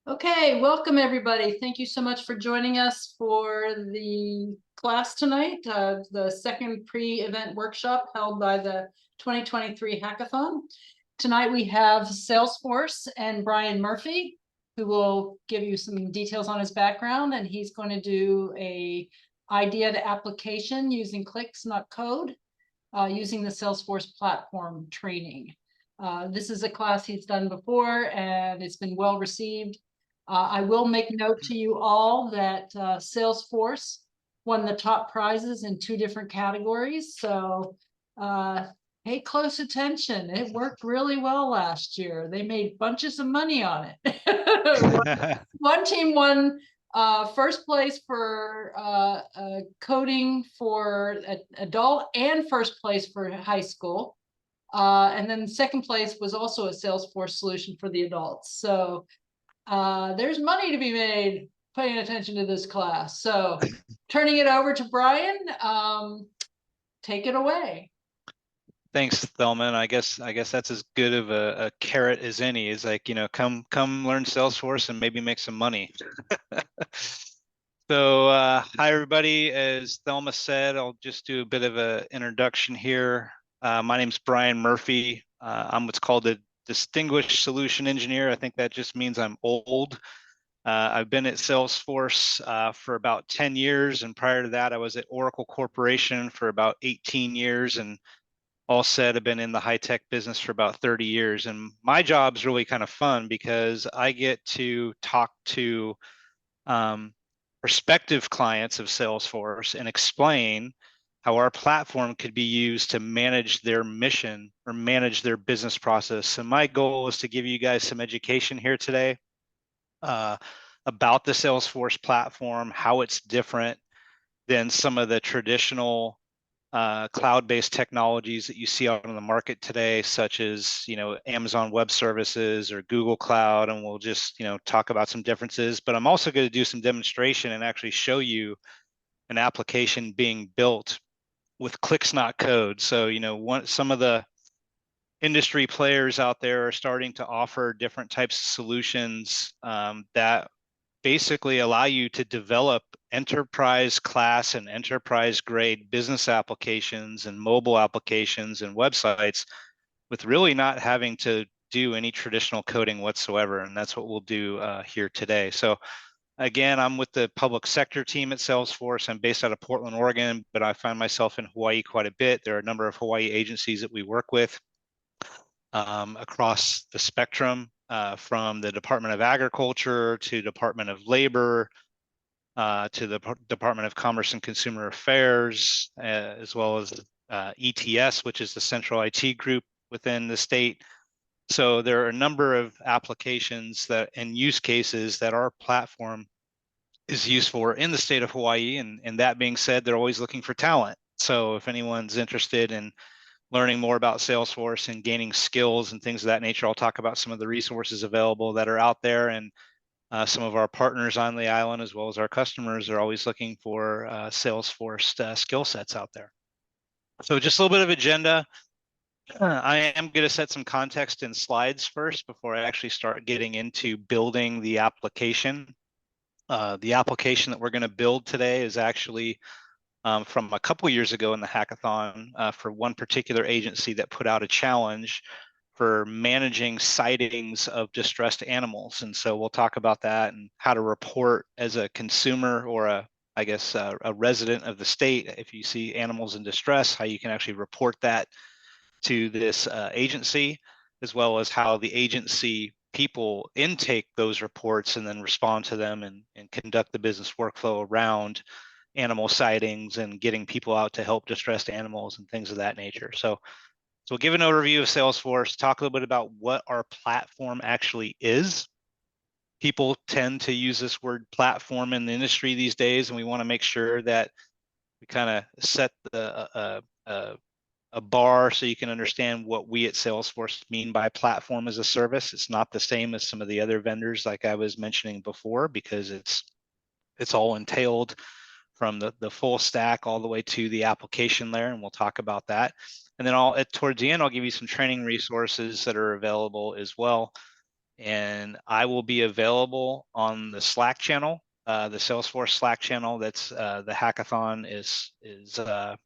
Okay, welcome everybody. Thank you so much for joining us for the class tonight, the second pre-event workshop held by the 2023 Hackathon. Tonight we have Salesforce and Brian Murphy, who will give you some details on his background, and he's going to do a idea to application using clicks, not code, using the Salesforce Platform training. This is a class he's done before, and it's been well received. I will make note to you all that Salesforce won the top prizes in 2 different categories. So pay close attention. It worked really well last year. They made bunches of money on it. One team won first place for coding for adult and first place for high school. And then second place was also a Salesforce solution for the adults. So there's money to be made paying attention to this class. So turning it over to Brian, take it away. Thanks, Thelma. I guess that's as good of a carrot as any. Is like, come learn Salesforce and maybe make some money. So hi everybody. As Thelma said, I'll just do a bit of an introduction here. My name's Brian Murphy. I'm what's called a distinguished solution engineer. I think that just means I'm old. I've been at Salesforce for about 10 years, and prior to that, I was at Oracle Corporation for about 18 years, and all said, I've been in the high-tech business for about 30 years. And my job's really kind of fun because I get to talk to prospective clients of Salesforce and explain how our platform could be used to manage their mission or manage their business process. So my goal is to give you guys some education here today about the Salesforce platform, how it's different than some of the traditional cloud-based technologies that you see out on the market today, such as Amazon Web Services or Google Cloud, and we'll just talk about some differences. But I'm also going to do some demonstration and actually show you an application being built with clicks, not code. So some of the industry players out there are starting to offer different types of solutions that basically allow you to develop enterprise class and enterprise grade business applications and mobile applications and websites with really not having to do any traditional coding whatsoever. And that's what we'll do here today. So again, I'm with the public sector team at Salesforce. I'm based out of Portland, Oregon, but I find myself in Hawaii quite a bit. There are a number of Hawaii agencies that we work with across the spectrum, from the Department of Agriculture to Department of Labor, to the Department of Commerce and Consumer Affairs, as well as ETS, which is the central IT group within the state. So there are a number of applications and use cases that our platform is used for in the state of Hawaii. And that being said, they're always looking for talent. So if anyone's interested in learning more about Salesforce and gaining skills and things of that nature, I'll talk about some of the resources available that are out there. And some of our partners on the island, as well as our customers, are always looking for Salesforce skill sets out there. So just a little bit of agenda. I am going to set some context in slides first before I actually start getting into building the application. The application that we're going to build today is actually from a couple years ago in the hackathon for one particular agency that put out a challenge for managing sightings of distressed animals. And so we'll talk about that and how to report as a consumer or a resident of the state. If you see animals in distress, how you can actually report that to this agency, as well as how the agency people intake those reports and then respond to them and conduct the business workflow around animal sightings and getting people out to help distressed animals and things of that nature. So we'll give an overview of Salesforce, talk a little bit about what our platform actually is. People tend to use this word platform in the industry these days, and we want to make sure that we kind of set a bar so you can understand what we at Salesforce mean by platform as a service. It's not the same as some of the other vendors like I was mentioning before, because it's all entailed from the full stack all the way to the application layer, and we'll talk about that. And then towards the end, I'll give you some training resources that are available as well. and I will be available on the Slack channel, the Salesforce Slack channel. That's the hackathon is the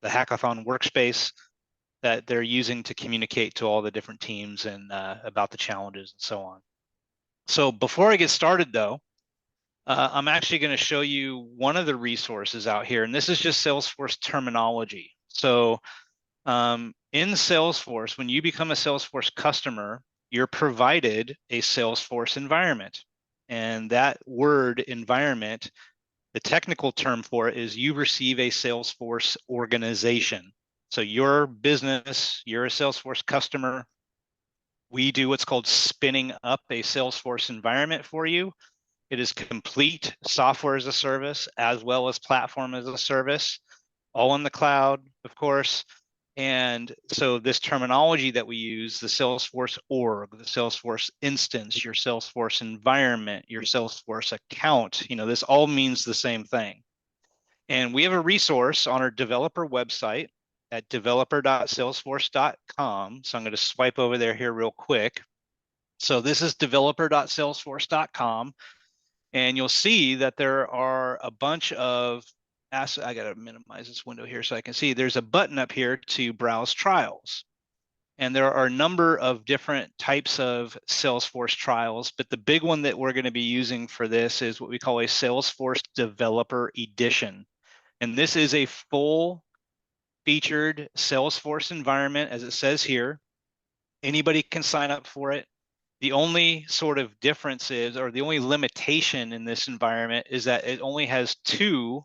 hackathon workspace that they're using to communicate to all the different teams and about the challenges and so on. So before I get started though, I'm actually going to show you one of the resources out here, and this is just Salesforce terminology. So in Salesforce, when you become a Salesforce customer, you're provided a Salesforce environment. And that word environment, the technical term for it is you receive a Salesforce organization. So your business, you're a Salesforce customer. We do what's called spinning up a Salesforce environment for you. It is complete software as a service as well as platform as a service, all in the cloud, of course. And so this terminology that we use, the Salesforce org, the Salesforce instance, your Salesforce environment, your Salesforce account, this all means the same thing. And we have a resource on our developer website at developer.salesforce.com. So I'm going to swipe over there here real quick. So this is developer.salesforce.com. And you'll see that there are a bunch of, I got to minimize this window here so I can see, there's a button up here to browse trials. And there are a number of different types of Salesforce trials, but the big one that we're going to be using for this is what we call a Salesforce Developer Edition. And this is a full featured Salesforce environment, as it says here. Anybody can sign up for it. The only sort of difference is, or the only limitation in this environment is that it only has 2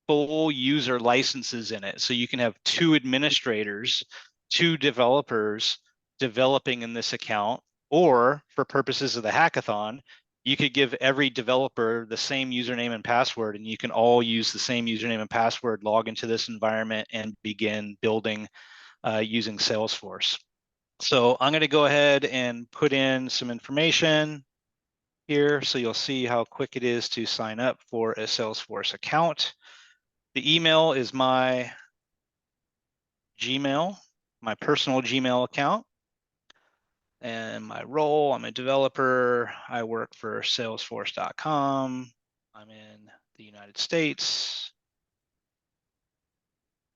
full user licenses in it. So you can have 2 administrators, 2 developers developing in this account, or for purposes of the hackathon, you could give every developer the same username and password, and you can all use the same username and password, log into this environment, and begin building using Salesforce. So I'm going to go ahead and put in some information here so you'll see how quick it is to sign up for a Salesforce account. The email is my Gmail, my personal Gmail account. And my role, I'm a developer. I work for Salesforce.com. I'm in the United States.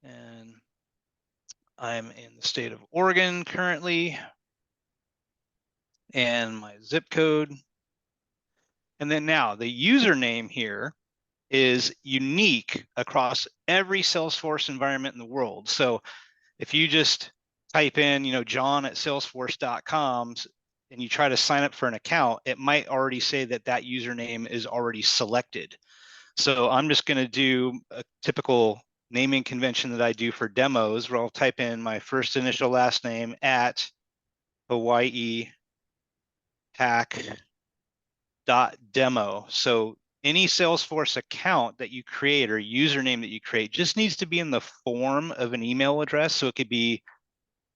And I'm in the state of Oregon currently. And my zip code. And then now the username here is unique across every Salesforce environment in the world. So if you just type in, John at salesforce.com and you try to sign up for an account, it might already say that that username is already selected. So I'm just going to do a typical naming convention that I do for demos, where I'll type in my first initial last name at Hawaii hack.demo. So any Salesforce account that you create or username that you create just needs to be in the form of an email address. So it could be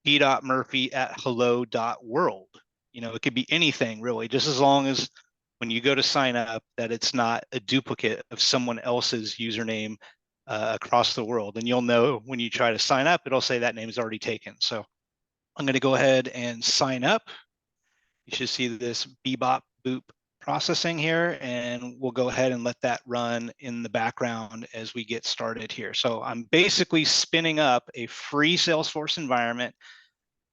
p.murphy@hello.world. It could be anything really, just as long as when you go to sign up that it's not a duplicate of someone else's username across the world. And you'll know when you try to sign up, it'll say that name is already taken. So I'm going to go ahead and sign up. You should see this bebop boop processing here, and we'll go ahead and let that run in the background as we get started here. So I'm basically spinning up a free Salesforce environment.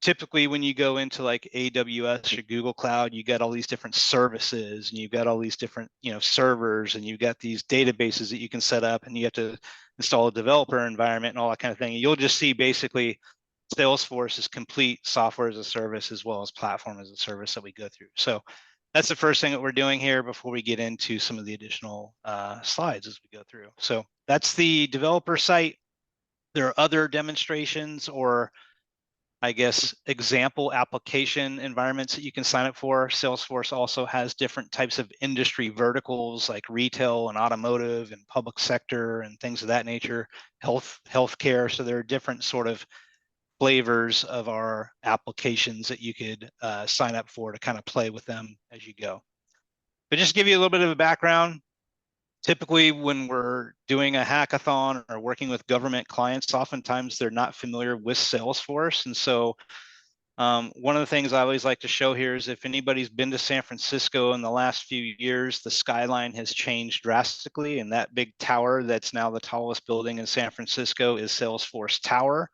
Typically, when you go into like AWS or Google Cloud, you got all these different services, and you've got all these different, servers, and you've got these databases that you can set up, and you have to install a developer environment and all that kind of thing. And you'll just see basically Salesforce is complete software as a service as well as platform as a service that we go through. So that's the first thing that we're doing here before we get into some of the additional slides as we go through. So that's the developer site. There are other demonstrations or I guess example application environments that you can sign up for. Salesforce also has different types of industry verticals like retail and automotive and public sector and things of that nature, healthcare. So there are different sort of flavors of our applications that you could sign up for to kind of play with them as you go. But just to give you a little bit of a background, typically when we're doing a hackathon or working with government clients, oftentimes they're not familiar with Salesforce. And so One of the things I always like to show here is if anybody's been to San Francisco in the last few years, the skyline has changed drastically, and that big tower that's now the tallest building in San Francisco is Salesforce Tower.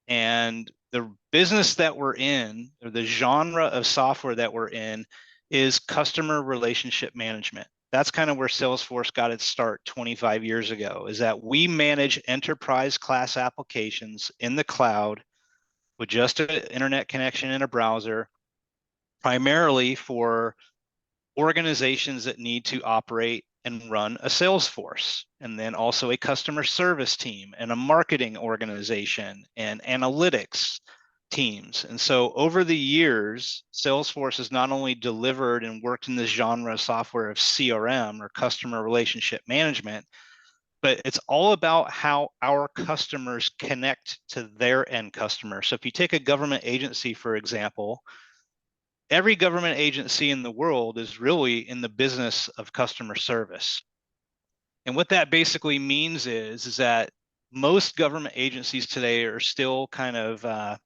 And the business that we're in, or the genre of software that we're in, is customer relationship management. That's kind of where Salesforce got its start 25 years ago, is that we manage enterprise class applications in the cloud with just an internet connection and a browser, primarily for organizations that need to operate and run a sales force, and then also a customer service team and a marketing organization and analytics teams. And so over the years, Salesforce has not only delivered and worked in this genre of software of CRM, or customer relationship management, but it's all about how our customers connect to their end customer. So if you take a government agency, for example, every government agency in the world is really in the business of customer service. And what that basically means is that most government agencies today are still kind of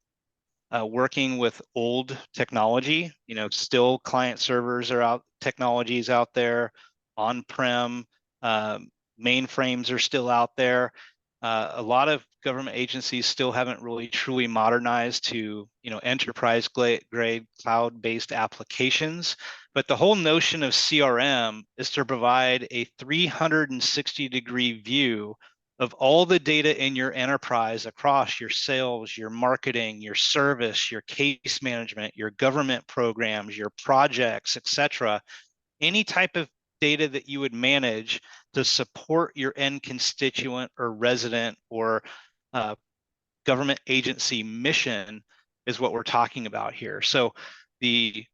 working with old technology. You know, still client servers are out, technologies out there, on-prem, mainframes are still out there. A lot of government agencies still haven't really truly modernized to, you know, enterprise grade cloud-based applications. But the whole notion of CRM is to provide a 360-degree view of all the data in your enterprise across your sales, your marketing, your service, your case management, your government programs, your projects, etc. Any type of data that you would manage to support your end constituent or resident or government agency mission is what we're talking about here. So the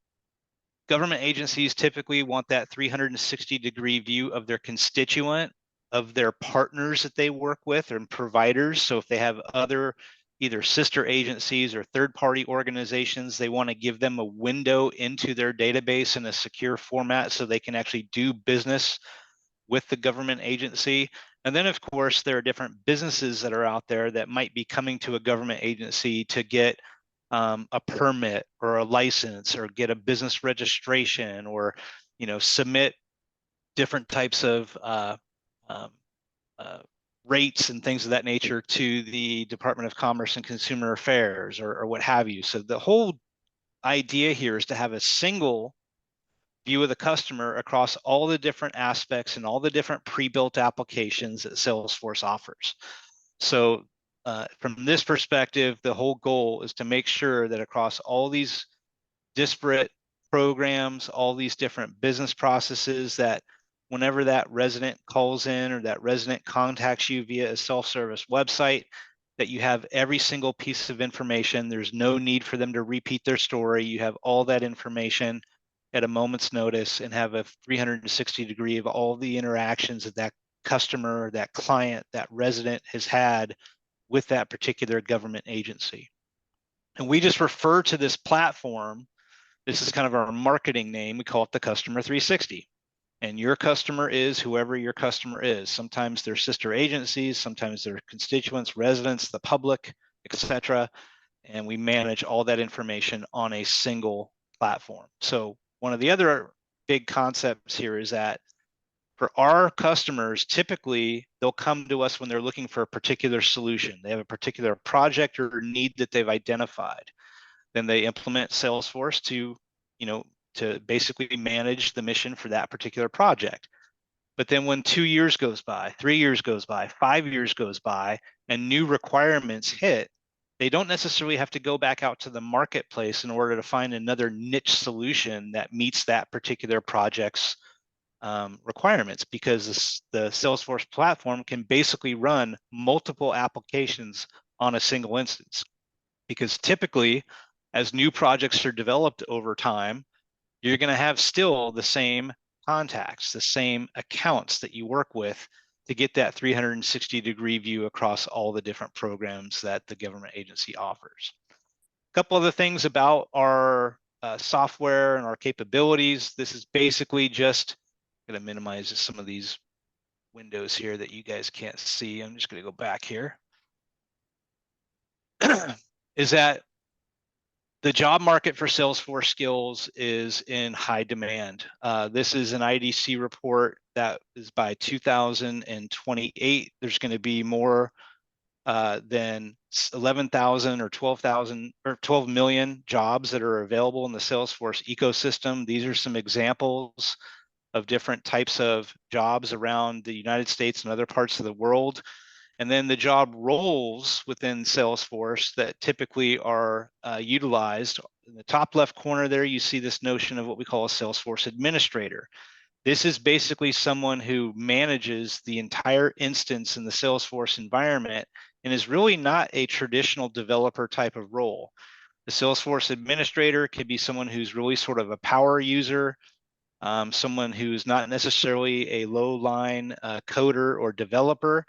government agencies typically want that 360-degree view of their constituent, of their partners that they work with, and providers. So if they have other either sister agencies or third-party organizations, they want to give them a window into their database in a secure format so they can actually do business with the government agency. And then, of course, there are different businesses that are out there that might be coming to a government agency to get a permit or a license, or get a business registration, or, you know, submit different types of um, rates and things of that nature to the Department of Commerce and Consumer Affairs, or what have you. So the whole idea here is to have a single view of the customer across all the different aspects and all the different pre-built applications that Salesforce offers. So from this perspective, the whole goal is to make sure that across all these disparate programs, all these different business processes, that whenever that resident calls in or that resident contacts you via a self-service website, that you have every single piece of information. There's no need for them to repeat their story. You have all that information at a moment's notice, and have a 360-degree of all the interactions that that customer, that client, that resident has had with that particular government agency. And we just refer to this platform, this is kind of our marketing name, we call it the Customer 360. And your customer is whoever your customer is. Sometimes they're sister agencies, sometimes they're constituents, residents, the public, etc. And we manage all that information on a single platform. So one of the other big concepts here is that for our customers, typically they'll come to us when they're looking for a particular solution. They have a particular project or need that they've identified. Then they implement Salesforce to, you know, to basically manage the mission for that particular project. But then when 2 years goes by, 3 years goes by, 5 years goes by, and new requirements hit, they don't necessarily have to go back out to the marketplace in order to find another niche solution that meets that particular project's requirements, because the Salesforce platform can basically run multiple applications on a single instance. Because typically, as new projects are developed over time, you're going to have still the same contacts, the same accounts that you work with to get that 360-degree view across all the different programs that the government agency offers. A couple other things about our software and our capabilities. This is basically just going to minimize some of these windows here that you guys can't see. I'm just going to go back here. Is that The job market for Salesforce skills is in high demand. This is an IDC report that is by 2028. There's going to be more than 11,000 or 12,000 or 12 million jobs that are available in the Salesforce ecosystem. These are some examples of different types of jobs around the United States and other parts of the world. And then the job roles within Salesforce that typically are utilized. In the top left corner there, you see this notion of what we call a Salesforce administrator. This is basically someone who manages the entire instance in the Salesforce environment and is really not a traditional developer type of role. The Salesforce administrator could be someone who's really sort of a power user, someone who's not necessarily a low-line coder or developer,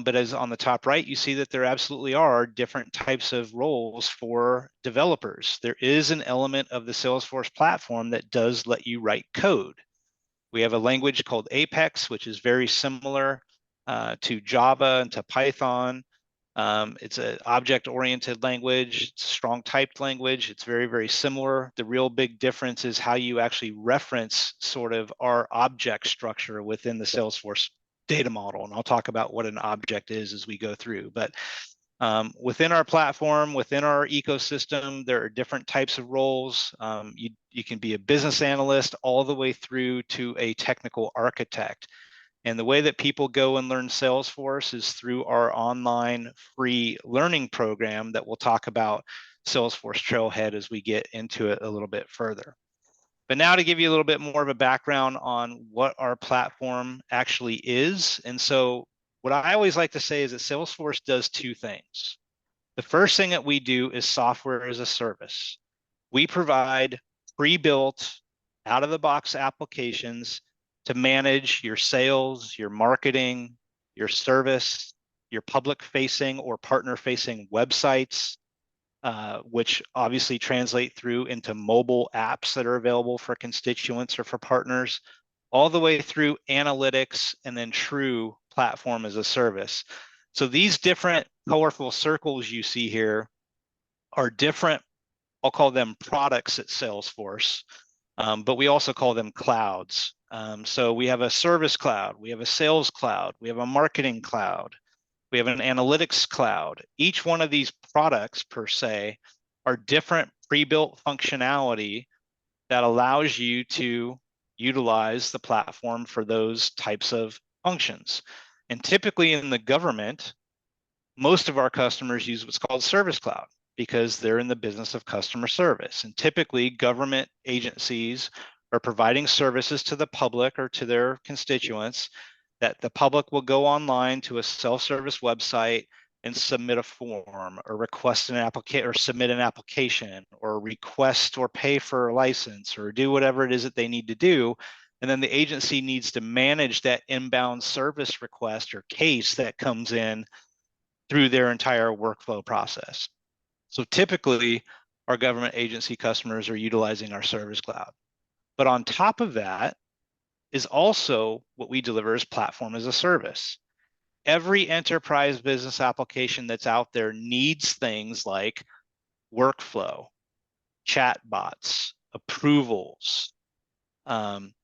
but as on the top right, you see that there absolutely are different types of roles for developers. There is an element of the Salesforce platform that does let you write code. We have a language called Apex, which is very similar to Java and to Python. It's an object-oriented language, it's a strong typed language. It's very, very similar. The real big difference is how you actually reference sort of our object structure within the Salesforce data model. And I'll talk about what an object is as we go through. But within our platform, within our ecosystem, there are different types of roles. You can be a business analyst all the way through to a technical architect. And the way that people go and learn Salesforce is through our online free learning program that we'll talk about Salesforce Trailhead as we get into it a little bit further. But now to give you a little bit more of a background on what our platform actually is. And so what I always like to say is that Salesforce does two things. The first thing that we do is software as a service. We provide pre-built, out-of-the-box applications to manage your sales, your marketing, your service, your public-facing or partner-facing websites, which obviously translate through into mobile apps that are available for constituents or for partners, all the way through analytics and then true platform as a service. So these different colorful circles you see here are different, I'll call them products at Salesforce, but we also call them clouds. So we have a service cloud, we have a sales cloud, we have a marketing cloud, we have an analytics cloud. Each one of these products per se are different pre-built functionality that allows you to utilize the platform for those types of functions. And typically in the government, most of our customers use what's called Service Cloud because they're in the business of customer service. And typically government agencies are providing services to the public or to their constituents that the public will go online to a self-service website and submit a form or request an application or submit an application or request or pay for a license or do whatever it is that they need to do. And then the agency needs to manage that inbound service request or case that comes in through their entire workflow process. So typically our government agency customers are utilizing our Service Cloud. But on top of that is also what we deliver as platform as a service. Every enterprise business application that's out there needs things like workflow, chatbots, approvals,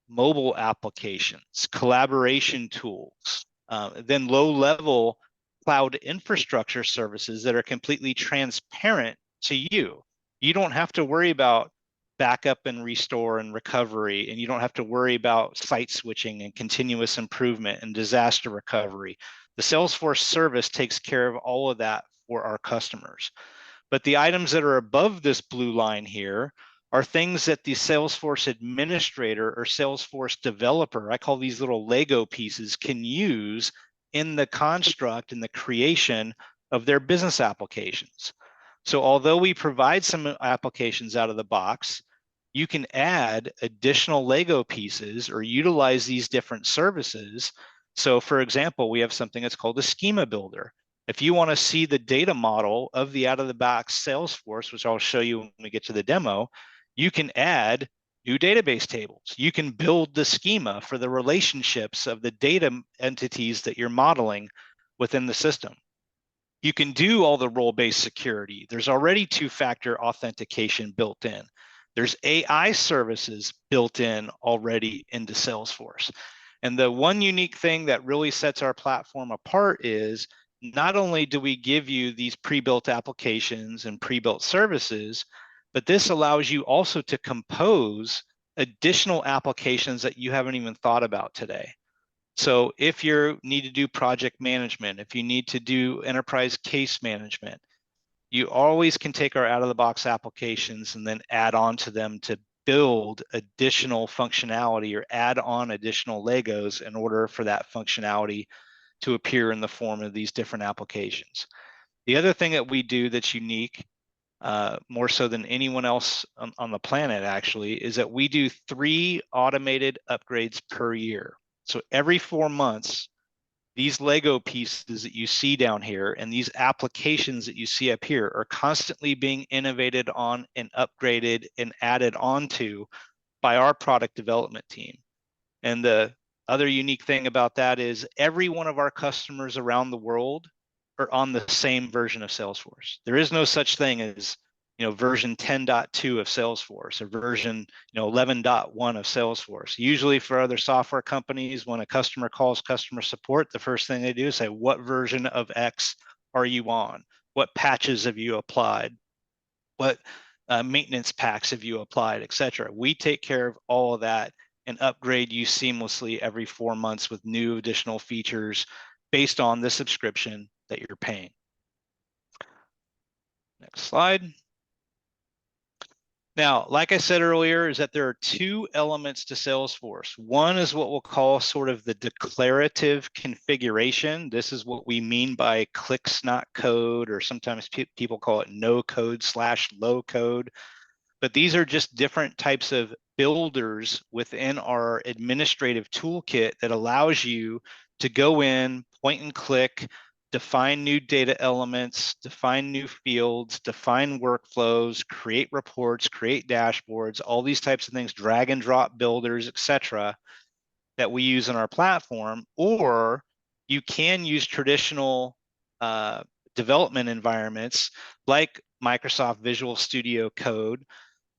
mobile applications, collaboration tools, then low-level cloud infrastructure services that are completely transparent to you. You don't have to worry about backup and restore and recovery, and you don't have to worry about site switching and continuous improvement and disaster recovery. The Salesforce service takes care of all of that for our customers. But the items that are above this blue line here are things that the Salesforce administrator or Salesforce developer, I call these little Lego pieces, can use in the construct and the creation of their business applications. So although we provide some applications out of the box, you can add additional Lego pieces or utilize these different services. So for example, we have something that's called a schema builder. If you want to see the data model of the out-of-the-box Salesforce, which I'll show you when we get to the demo, you can add new database tables. You can build the schema for the relationships of the data entities that you're modeling within the system. You can do all the role-based security. There's already two-factor authentication built in. There's AI services built in already into Salesforce. And the one unique thing that really sets our platform apart is not only do we give you these pre-built applications and pre-built services, but this allows you also to compose additional applications that you haven't even thought about today. So if you need to do project management, if you need to do enterprise case management, you always can take our out-of-the-box applications and then add on to them to build additional functionality or add on additional Legos in order for that functionality to appear in the form of these different applications. The other thing that we do that's unique, more so than anyone else on the planet actually, is that we do 3 automated upgrades per year. So every 4 months, these Lego pieces that you see down here and these applications that you see up here are constantly being innovated on and upgraded and added onto by our product development team. And the other unique thing about that is every one of our customers around the world are on the same version of Salesforce. There is no such thing as version 10.2 of Salesforce or version 11.1 of Salesforce. Usually for other software companies, when a customer calls customer support, the first thing they do is say, what version of X are you on? What patches have you applied? What maintenance packs have you applied, et cetera. We take care of all of that and upgrade you seamlessly every 4 months with new additional features based on the subscription that you're paying. Next slide. Now, like I said earlier, is that there are 2 elements to Salesforce. One is what we'll call sort of the declarative configuration. This is what we mean by clicks, not code, or sometimes people call it no code / low code. But these are just different types of builders within our administrative toolkit that allows you to go in, point and click, define new data elements, define new fields, define workflows, create reports, create dashboards, all these types of things, drag and drop builders, etc., that we use in our platform. Or you can use traditional development environments like Microsoft Visual Studio Code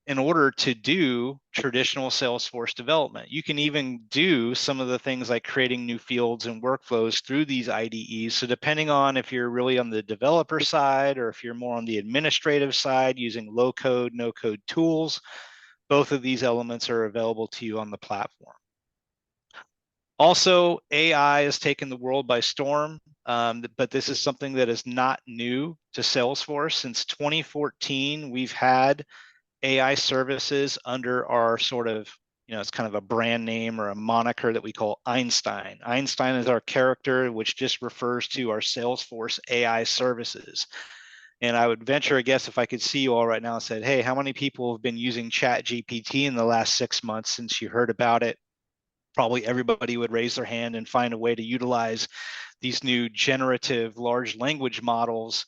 in order to do traditional Salesforce development. You can even do some of the things like creating new fields and workflows through these IDEs. So depending on if you're really on the developer side or if you're more on the administrative side using low code, no code tools, both of these elements are available to you on the platform. Also, AI has taken the world by storm, but this is something that is not new to Salesforce. Since 2014, we've had AI services under our sort of, it's kind of a brand name or a moniker that we call Einstein. Einstein is our character, which just refers to our Salesforce AI services. And I would venture a guess if I could see you all right now and said, hey, how many people have been using ChatGPT in the last 6 months since you heard about it? Probably everybody would raise their hand and find a way to utilize these new generative large language models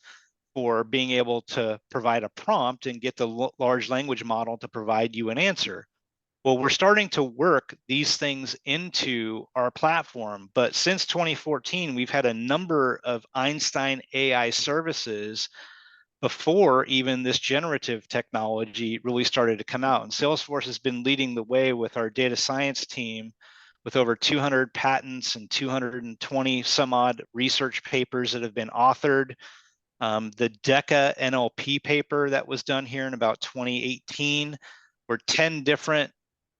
for being able to provide a prompt and get the large language model to provide you an answer. Well, we're starting to work these things into our platform, but since 2014, we've had a number of Einstein AI services before even this generative technology really started to come out. And Salesforce has been leading the way with our data science team with over 200 patents and 220 some odd research papers that have been authored. The DECA NLP paper that was done here in about 2018 were 10 different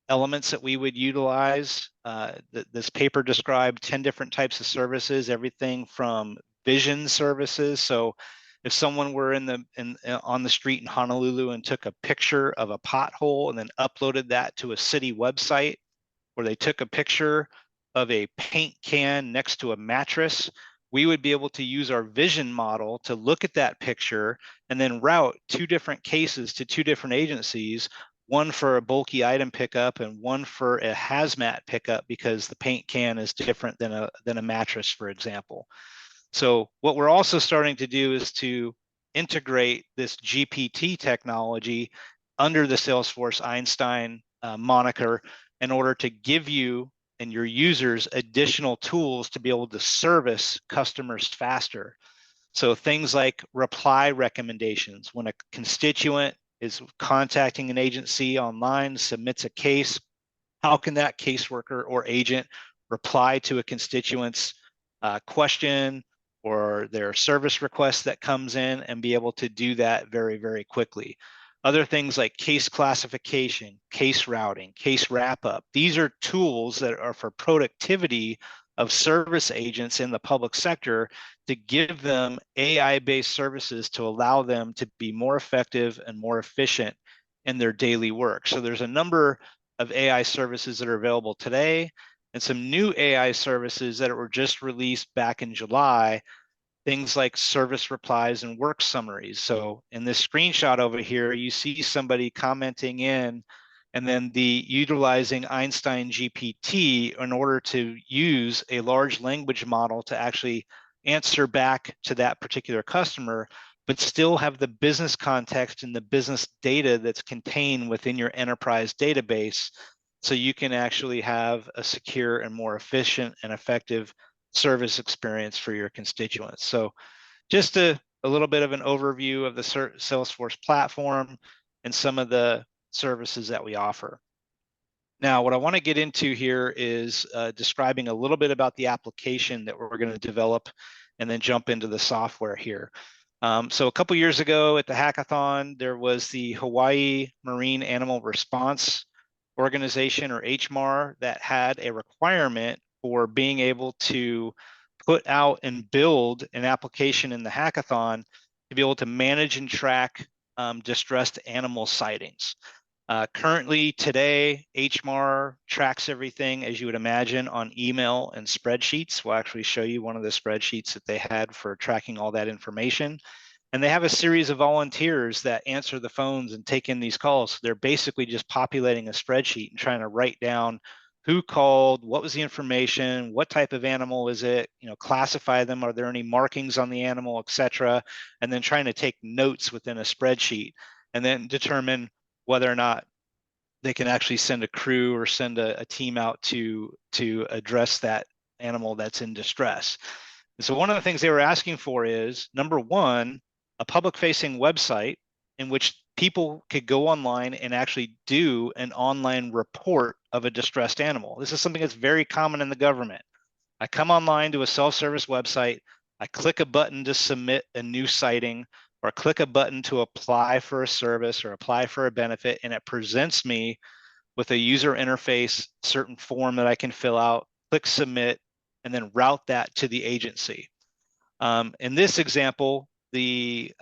elements that we would utilize. This paper described 10 different types of services, everything from vision services. So if someone were on the street in Honolulu and took a picture of a pothole and then uploaded that to a city website, where they took a picture of a paint can next to a mattress, we would be able to use our vision model to look at that picture and then route 2 different cases to 2 different agencies, one for a bulky item pickup and one for a hazmat pickup because the paint can is different than a mattress, for example. So what we're also starting to do is to integrate this GPT technology under the Salesforce Einstein moniker in order to give you and your users additional tools to be able to service customers faster. So things like reply recommendations. When a constituent is contacting an agency online, submits a case, how can that caseworker or agent reply to a constituent's question or their service request that comes in and be able to do that very, very quickly? Other things like case classification, case routing, case wrap up. These are tools that are for productivity of service agents in the public sector to give them AI-based services to allow them to be more effective and more efficient in their daily work. So there's a number of AI services that are available today and some new AI services that were just released back in July, things like service replies and work summaries. So in this screenshot over here, you see somebody commenting in and then utilizing Einstein GPT in order to use a large language model to actually answer back to that particular customer, but still have the business context and the business data that's contained within your enterprise database. So you can actually have a secure and more efficient and effective service experience for your constituents. So just a little bit of an overview of the Salesforce platform and some of the services that we offer. Now, what I want to get into here is describing a little bit about the application that we're going to develop and then jump into the software here. So a couple years ago at the hackathon, there was the Hawaii Marine Animal Response Organization, or HMAR, that had a requirement for being able to put out and build an application in the hackathon to be able to manage and track distressed animal sightings. Currently today, HMAR tracks everything, as you would imagine, on email and spreadsheets. We'll actually show you one of the spreadsheets that they had for tracking all that information. And they have a series of volunteers that answer the phones and take in these calls. So they're basically just populating a spreadsheet and trying to write down who called, what was the information, what type of animal is it, classify them, are there any markings on the animal, etc., and then trying to take notes within a spreadsheet and then determine whether or not they can actually send a crew or send a team out to address that animal that's in distress. And so one of the things they were asking for is, number one, a public-facing website in which people could go online and actually do an online report of a distressed animal. This is something that's very common in the government. I come online to a self-service website, I click a button to submit a new sighting, or click a button to apply for a service or apply for a benefit, and it presents me with a user interface, certain form that I can fill out, click submit, and then route that to the agency. In this example, the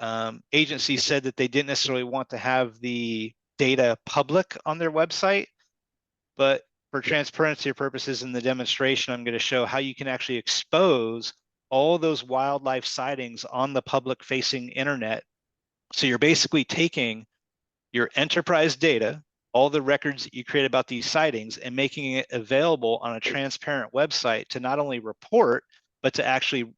agency said that they didn't necessarily want to have the data public on their website, but for transparency purposes in the demonstration, I'm going to show how you can actually expose all those wildlife sightings on the public-facing internet. So you're basically taking your enterprise data, all the records that you create about these sightings, and making it available on a transparent website to not only report, but to actually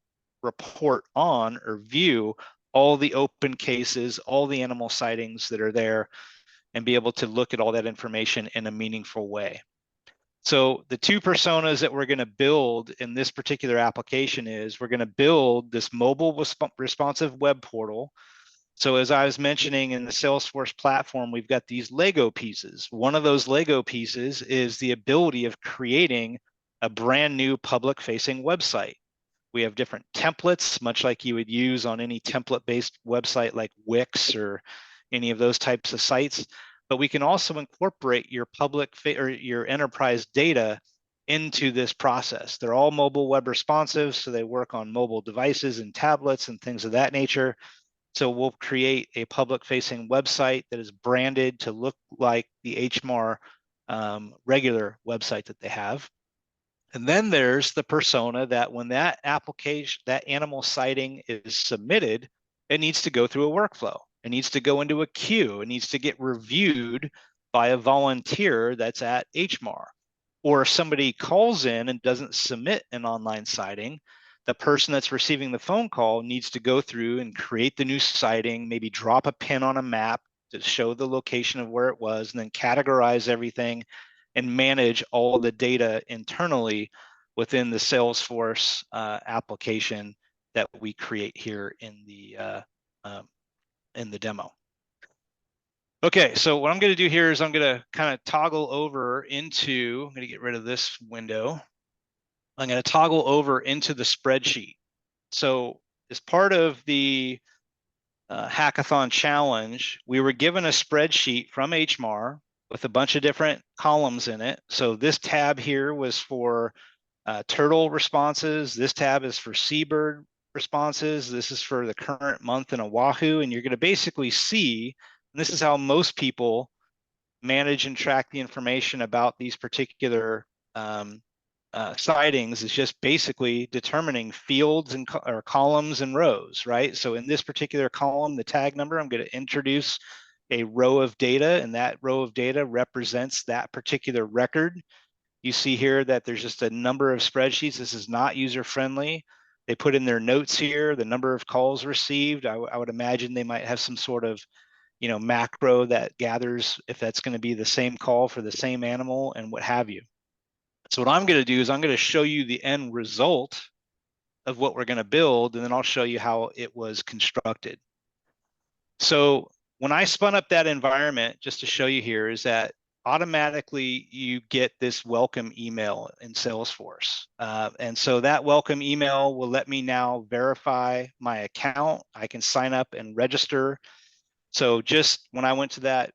report on or view all the open cases, all the animal sightings that are there, and be able to look at all that information in a meaningful way. So the two personas that we're going to build in this particular application is we're going to build this mobile responsive web portal. So as I was mentioning in the Salesforce platform, we've got these Lego pieces. One of those Lego pieces is the ability of creating a brand new public-facing website. We have different templates, much like you would use on any template-based website like Wix or any of those types of sites. But we can also incorporate your or your enterprise data into this process. They're all mobile web responsive, so they work on mobile devices and tablets and things of that nature. So we'll create a public-facing website that is branded to look like the HMAR regular website that they have. And then there's the persona that when that application, that animal sighting is submitted, it needs to go through a workflow. It needs to go into a queue. It needs to get reviewed by a volunteer that's at HMAR. Or if somebody calls in and doesn't submit an online sighting, the person that's receiving the phone call needs to go through and create the new sighting, maybe drop a pin on a map to show the location of where it was, and then categorize everything and manage all the data internally within the Salesforce application that we create here in the demo. Okay, so what I'm going to do here is I'm going to kind of toggle over into, I'm going to get rid of this window. I'm going to toggle over into the spreadsheet. So as part of the hackathon challenge, we were given a spreadsheet from HMAR with a bunch of different columns in it. So this tab here was for turtle responses. This tab is for seabird responses. This is for the current month in Oahu. And you're going to basically see, and this is how most people manage and track the information about these particular sightings, is just basically determining fields and or columns and rows, right? So in this particular column, the tag number, I'm going to introduce a row of data, and that row of data represents that particular record. You see here that there's just a number of spreadsheets. This is not user-friendly. They put in their notes here, the number of calls received. I would imagine they might have some sort of, you know, macro that gathers if that's going to be the same call for the same animal and what have you. So what I'm going to do is I'm going to show you the end result of what we're going to build, and then I'll show you how it was constructed. So when I spun up that environment, just to show you here, is that automatically you get this welcome email in Salesforce. And so that welcome email will let me now verify my account. I can sign up and register. So just when I went to that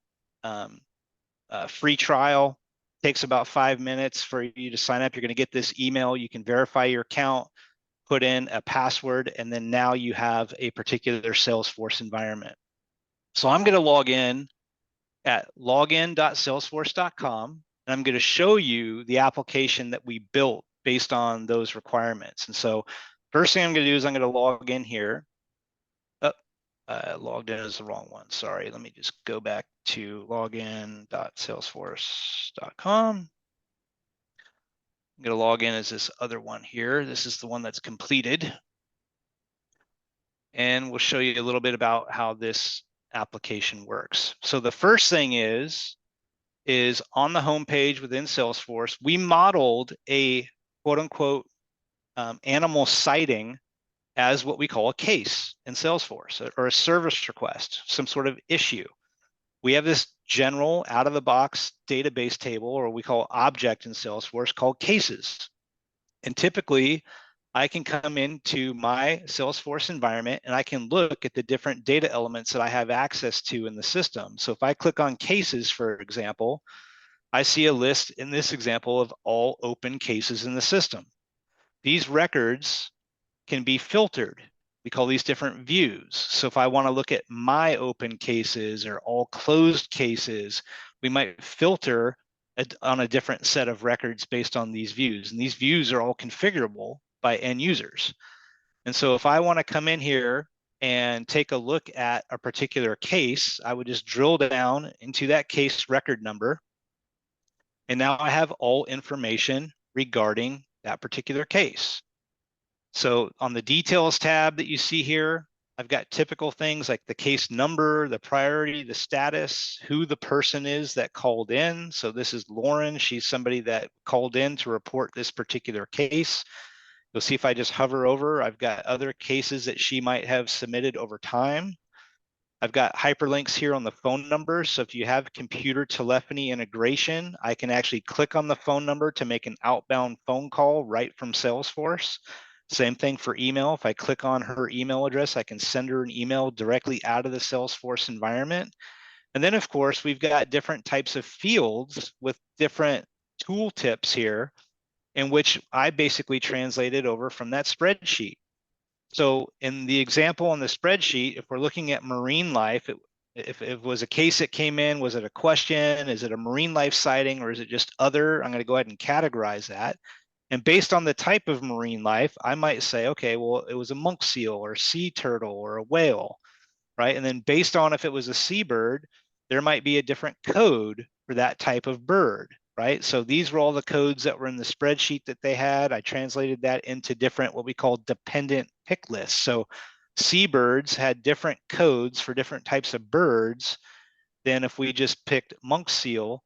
free trial, takes about 5 minutes for you to sign up. You're going to get this email. You can verify your account, put in a password, and then now you have a particular Salesforce environment. So I'm going to log in at login.salesforce.com, and I'm going to show you the application that we built based on those requirements. And so first thing I'm going to do is I'm going to log in here. Logged in as the wrong one. Sorry, let me just go back to login.salesforce.com. I'm going to log in as this other one here. This is the one that's completed. And we'll show you a little bit about how this application works. So the first thing is on the homepage within Salesforce, we modeled a quote unquote animal sighting as what we call a case in Salesforce, or a service request, some sort of issue. We have this general out-of-the-box database table, or we call object in Salesforce, called cases. And typically, I can come into my Salesforce environment and I can look at the different data elements that I have access to in the system. So if I click on cases, for example, I see a list in this example of all open cases in the system. These records can be filtered. We call these different views. So if I want to look at my open cases or all closed cases, we might filter on a different set of records based on these views. And these views are all configurable by end users. And so if I want to come in here and take a look at a particular case, I would just drill down into that case record number. And now I have all information regarding that particular case. So on the details tab that you see here, I've got typical things like the case number, the priority, the status, who the person is that called in. So this is Lauren. She's somebody that called in to report this particular case. You'll see if I just hover over, I've got other cases that she might have submitted over time. I've got hyperlinks here on the phone number. So if you have computer telephony integration, I can actually click on the phone number to make an outbound phone call right from Salesforce. Same thing for email. If I click on her email address, I can send her an email directly out of the Salesforce environment. And then, of course, we've got different types of fields with different tooltips here, in which I basically translated over from that spreadsheet. So in the example on the spreadsheet, if we're looking at marine life, if it was a case that came in, was it a question? Is it a marine life sighting, or is it just other? I'm going to go ahead and categorize that. And based on the type of marine life, I might say, okay, well, it was a monk seal or a sea turtle or a whale, right? And then based on if it was a seabird, there might be a different code for that type of bird, right? So these were all the codes that were in the spreadsheet that they had. I translated that into different, what we call dependent pick lists. So seabirds had different codes for different types of birds than if we just picked monk seal.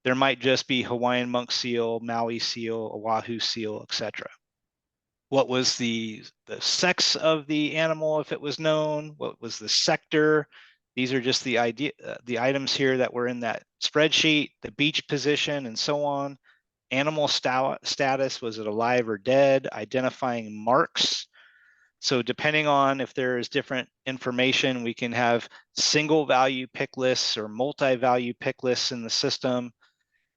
There might just be Hawaiian monk seal, Maui seal, Oahu seal, etc. what was the sex of the animal if it was known, what was the sector. These are just the the items here that were in that spreadsheet, the beach position and so on. Animal status, was it alive or dead? Identifying marks. So depending on if there is different information, we can have single value pick lists or multi-value pick lists in the system.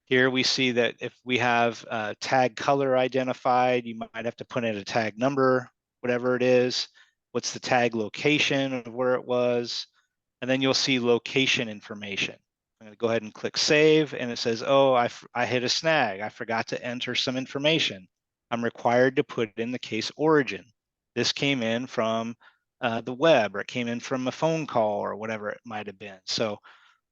Here we see that if we have tag color identified, you might have to put in a tag number, whatever it is. What's the tag location of where it was? And then you'll see location information. I'm going to go ahead and click save, and it says, oh, I hit a snag. I forgot to enter some information. I'm required to put in the case origin. This came in from the web, or it came in from a phone call, or whatever it might have been. So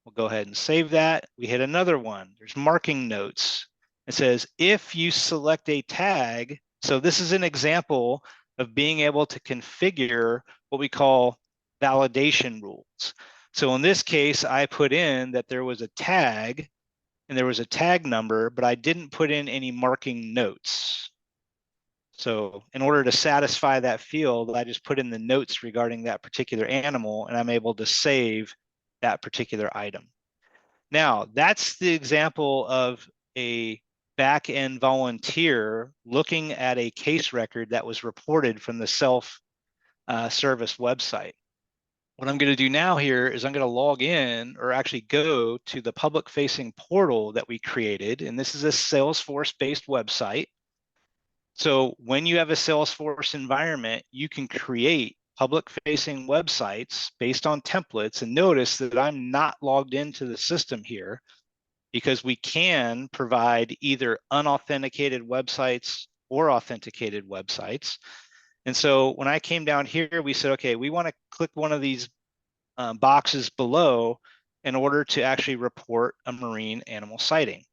we'll go ahead and save that. We hit another one. There's marking notes. It says, if you select a tag, so this is an example of being able to configure what we call validation rules. So in this case, I put in that there was a tag and there was a tag number, but I didn't put in any marking notes. So in order to satisfy that field, I just put in the notes regarding that particular animal, and I'm able to save that particular item. Now, that's the example of a back-end volunteer looking at a case record that was reported from the self-service website. What I'm going to do now here is I'm going to log in, or actually go to the public-facing portal that we created, and this is a Salesforce-based website. So when you have a Salesforce environment, you can create public-facing websites based on templates. And notice that I'm not logged into the system here, because we can provide either unauthenticated websites or authenticated websites. And so when I came down here, we said, okay, we want to click one of these boxes below in order to actually report a marine animal sighting.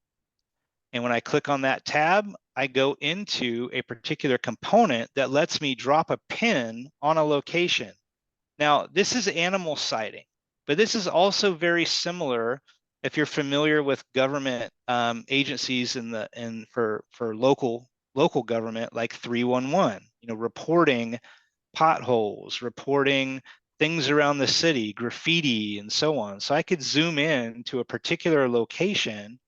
And when I click on that tab, I go into a particular component that lets me drop a pin on a location. Now, this is animal sighting, but this is also very similar if you're familiar with government agencies for local government, like 311, reporting potholes, reporting things around the city, graffiti, and so on. So I could zoom in to a particular location,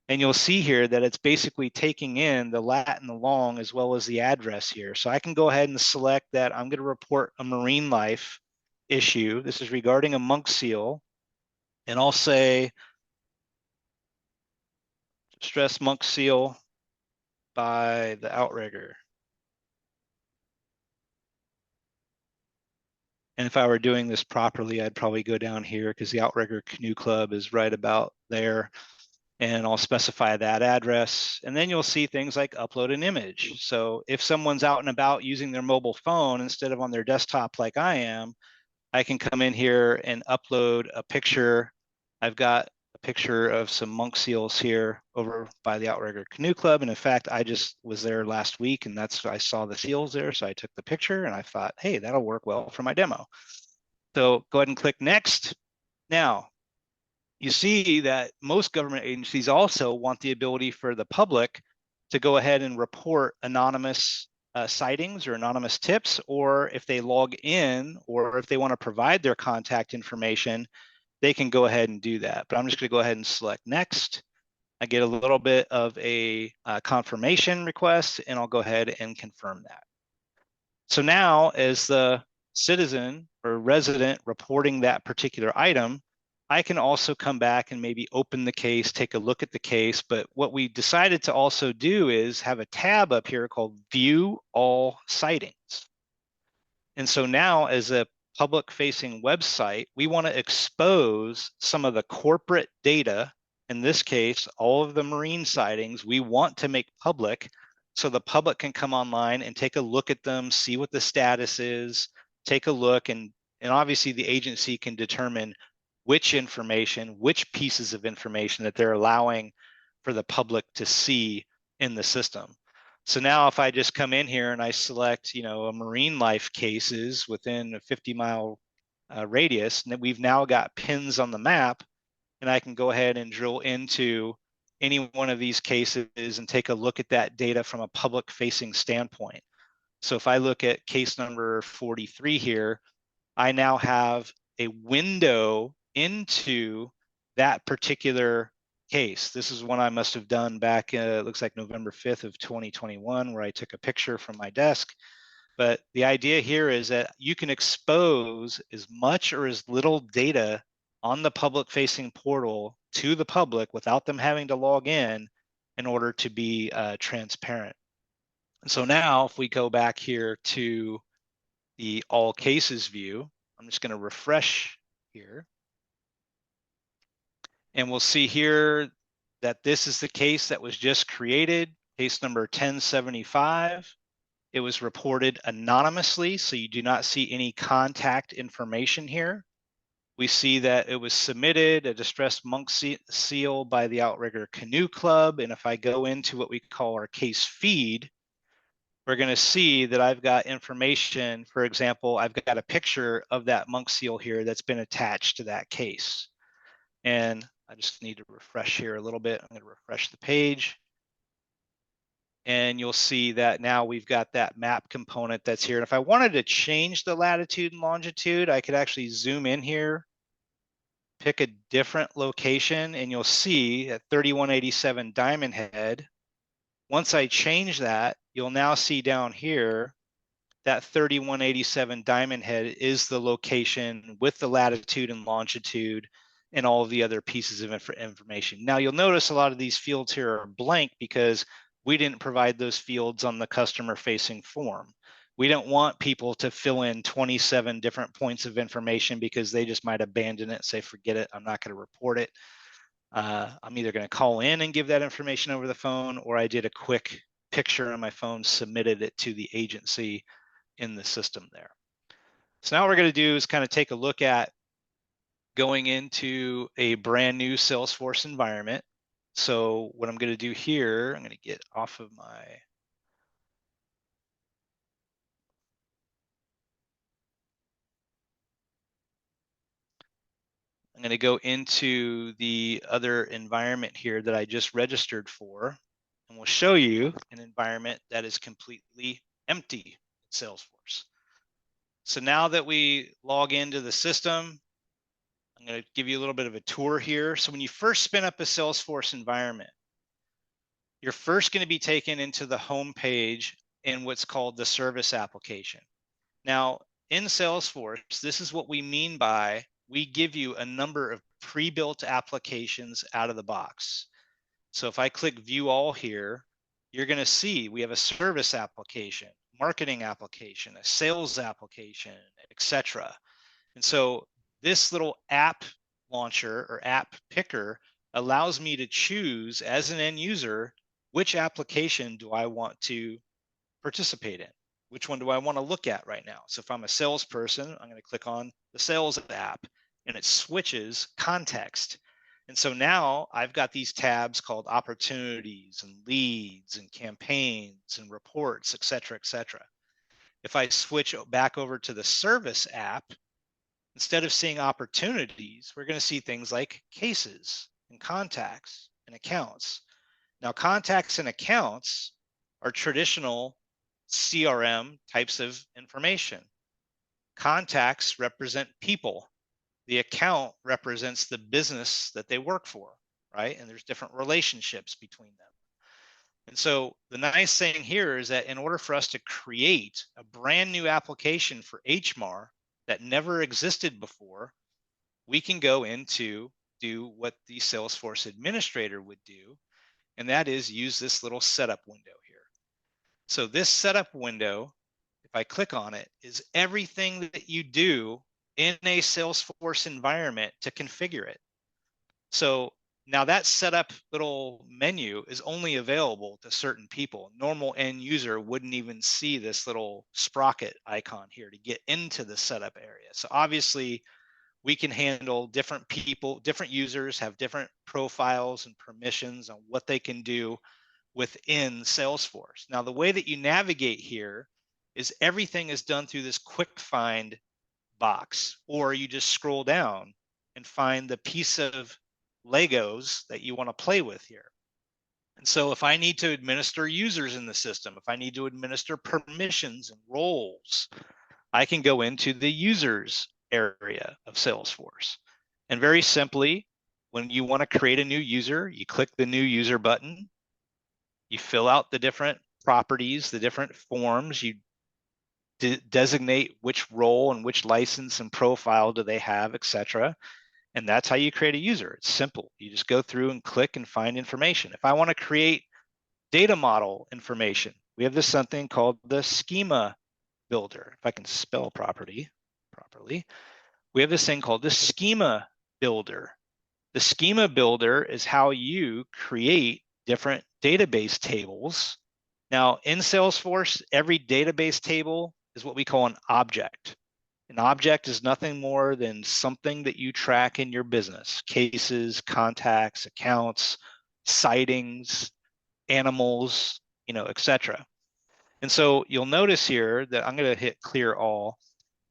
and you'll see here that it's basically taking in the lat and the long as well as the address here. So I can go ahead and select that I'm going to report a marine life issue. This is regarding a monk seal. And I'll say stress monk seal by the outrigger. And if I were doing this properly, I'd probably go down here because the Outrigger Canoe Club is right about there. And I'll specify that address. And then you'll see things like upload an image. So if someone's out and about using their mobile phone instead of on their desktop like I am, I can come in here and upload a picture. I've got a picture of some monk seals here over by the Outrigger Canoe Club. And in fact, I just was there last week, and I saw the seals there. So I took the picture and I thought, hey, that'll work well for my demo. So go ahead and click next. Now, you see that most government agencies also want the ability for the public to go ahead and report anonymous sightings or anonymous tips, or if they log in or if they want to provide their contact information, they can go ahead and do that. But I'm just going to go ahead and select next. I get a little bit of a confirmation request, and I'll go ahead and confirm that. So now, as the citizen or resident reporting that particular item, I can also come back and maybe open the case, take a look at the case. But what we decided to also do is have a tab up here called View All Sightings. And so now, as a public-facing website, we want to expose some of the corporate data. In this case, all of the marine sightings we want to make public, so the public can come online and take a look at them, see what the status is, take a look, and obviously the agency can determine which information, which pieces of information that they're allowing for the public to see in the system. So now if I just come in here and I select, a marine life cases within a 50-mile radius, and we've now got pins on the map, and I can go ahead and drill into any one of these cases and take a look at that data from a public-facing standpoint. So if I look at case number 43 here, I now have a window into that particular case. This is one I must have done back, it looks like November 5th of 2021, where I took a picture from my desk. But the idea here is that you can expose as much or as little data on the public facing portal to the public without them having to log in order to be transparent. And so now if we go back here to the all cases view, I'm just going to refresh here. And we'll see here that this is the case that was just created, case number 1075. It was reported anonymously, so you do not see any contact information here. We see that it was submitted, a distressed monk seal by the Outrigger Canoe Club. And if I go into what we call our case feed, we're going to see that I've got information. For example, I've got a picture of that monk seal here that's been attached to that case. And I just need to refresh here a little bit. I'm going to refresh the page. And you'll see that now we've got that map component that's here. And if I wanted to change the latitude and longitude, I could actually zoom in here, pick a different location, and you'll see at 3187 Diamond Head. Once I change that, you'll now see down here that 3187 Diamond Head is the location with the latitude and longitude and all of the other pieces of information. Now you'll notice a lot of these fields here are blank because we didn't provide those fields on the customer facing form. We don't want people to fill in 27 different points of information because they just might abandon it, say, forget it, I'm not going to report it. I'm either going to call in and give that information over the phone, or I did a quick picture on my phone, submitted it to the agency in the system there. So now what we're going to do is kind of take a look at going into a brand new Salesforce environment. So what I'm going to do here, I'm going to get off of my I'm going to go into the other environment here that I just registered for, and we'll show you an environment that is completely empty in Salesforce. So now that we log into the system, I'm going to give you a little bit of a tour here. So when you first spin up a Salesforce environment, you're first going to be taken into the home page in what's called the service application. Now, in Salesforce, this is what we mean by we give you a number of pre-built applications out of the box. So if I click View All here, you're going to see we have a service application, marketing application, a sales application, etc. And so this little app launcher or app picker allows me to choose as an end user, which application do I want to participate in? Which one do I want to look at right now? So if I'm a salesperson, I'm going to click on the sales app and it switches context. And so now I've got these tabs called opportunities and leads and campaigns and reports, et cetera, et cetera. If I switch back over to the service app, instead of seeing opportunities, we're going to see things like cases and contacts and accounts. Now, contacts and accounts are traditional CRM types of information. Contacts represent people. The account represents the business that they work for, right? And there's different relationships between them. And so the nice thing here is that in order for us to create a brand new application for HMAR that never existed before, we can go into do what the Salesforce administrator would do, and that is use this little setup window here. So this setup window, if I click on it, is everything that you do in a Salesforce environment to configure it. So now that setup little menu is only available to certain people. Normal end user wouldn't even see this little sprocket icon here to get into the setup area. So obviously we can handle different people, different users have different profiles and permissions on what they can do within Salesforce. Now, the way that you navigate here is everything is done through this quick find box, or you just scroll down and find the piece of Legos that you want to play with here. And so if I need to administer users in the system, if I need to administer permissions and roles, I can go into the users area of Salesforce. And very simply, when you want to create a new user, you click the new user button, you fill out the different properties, the different forms, you designate which role and which license and profile do they have, etc. And that's how you create a user. It's simple. You just go through and click and find information. If I want to create data model information, we have this something called the schema builder. If I can spell properly, we have this thing called the schema builder. The schema builder is how you create different database tables. Now, in Salesforce, every database table is what we call an object. An object is nothing more than something that you track in your business: cases, contacts, accounts, sightings, animals, etc. And so you'll notice here that I'm going to hit clear all,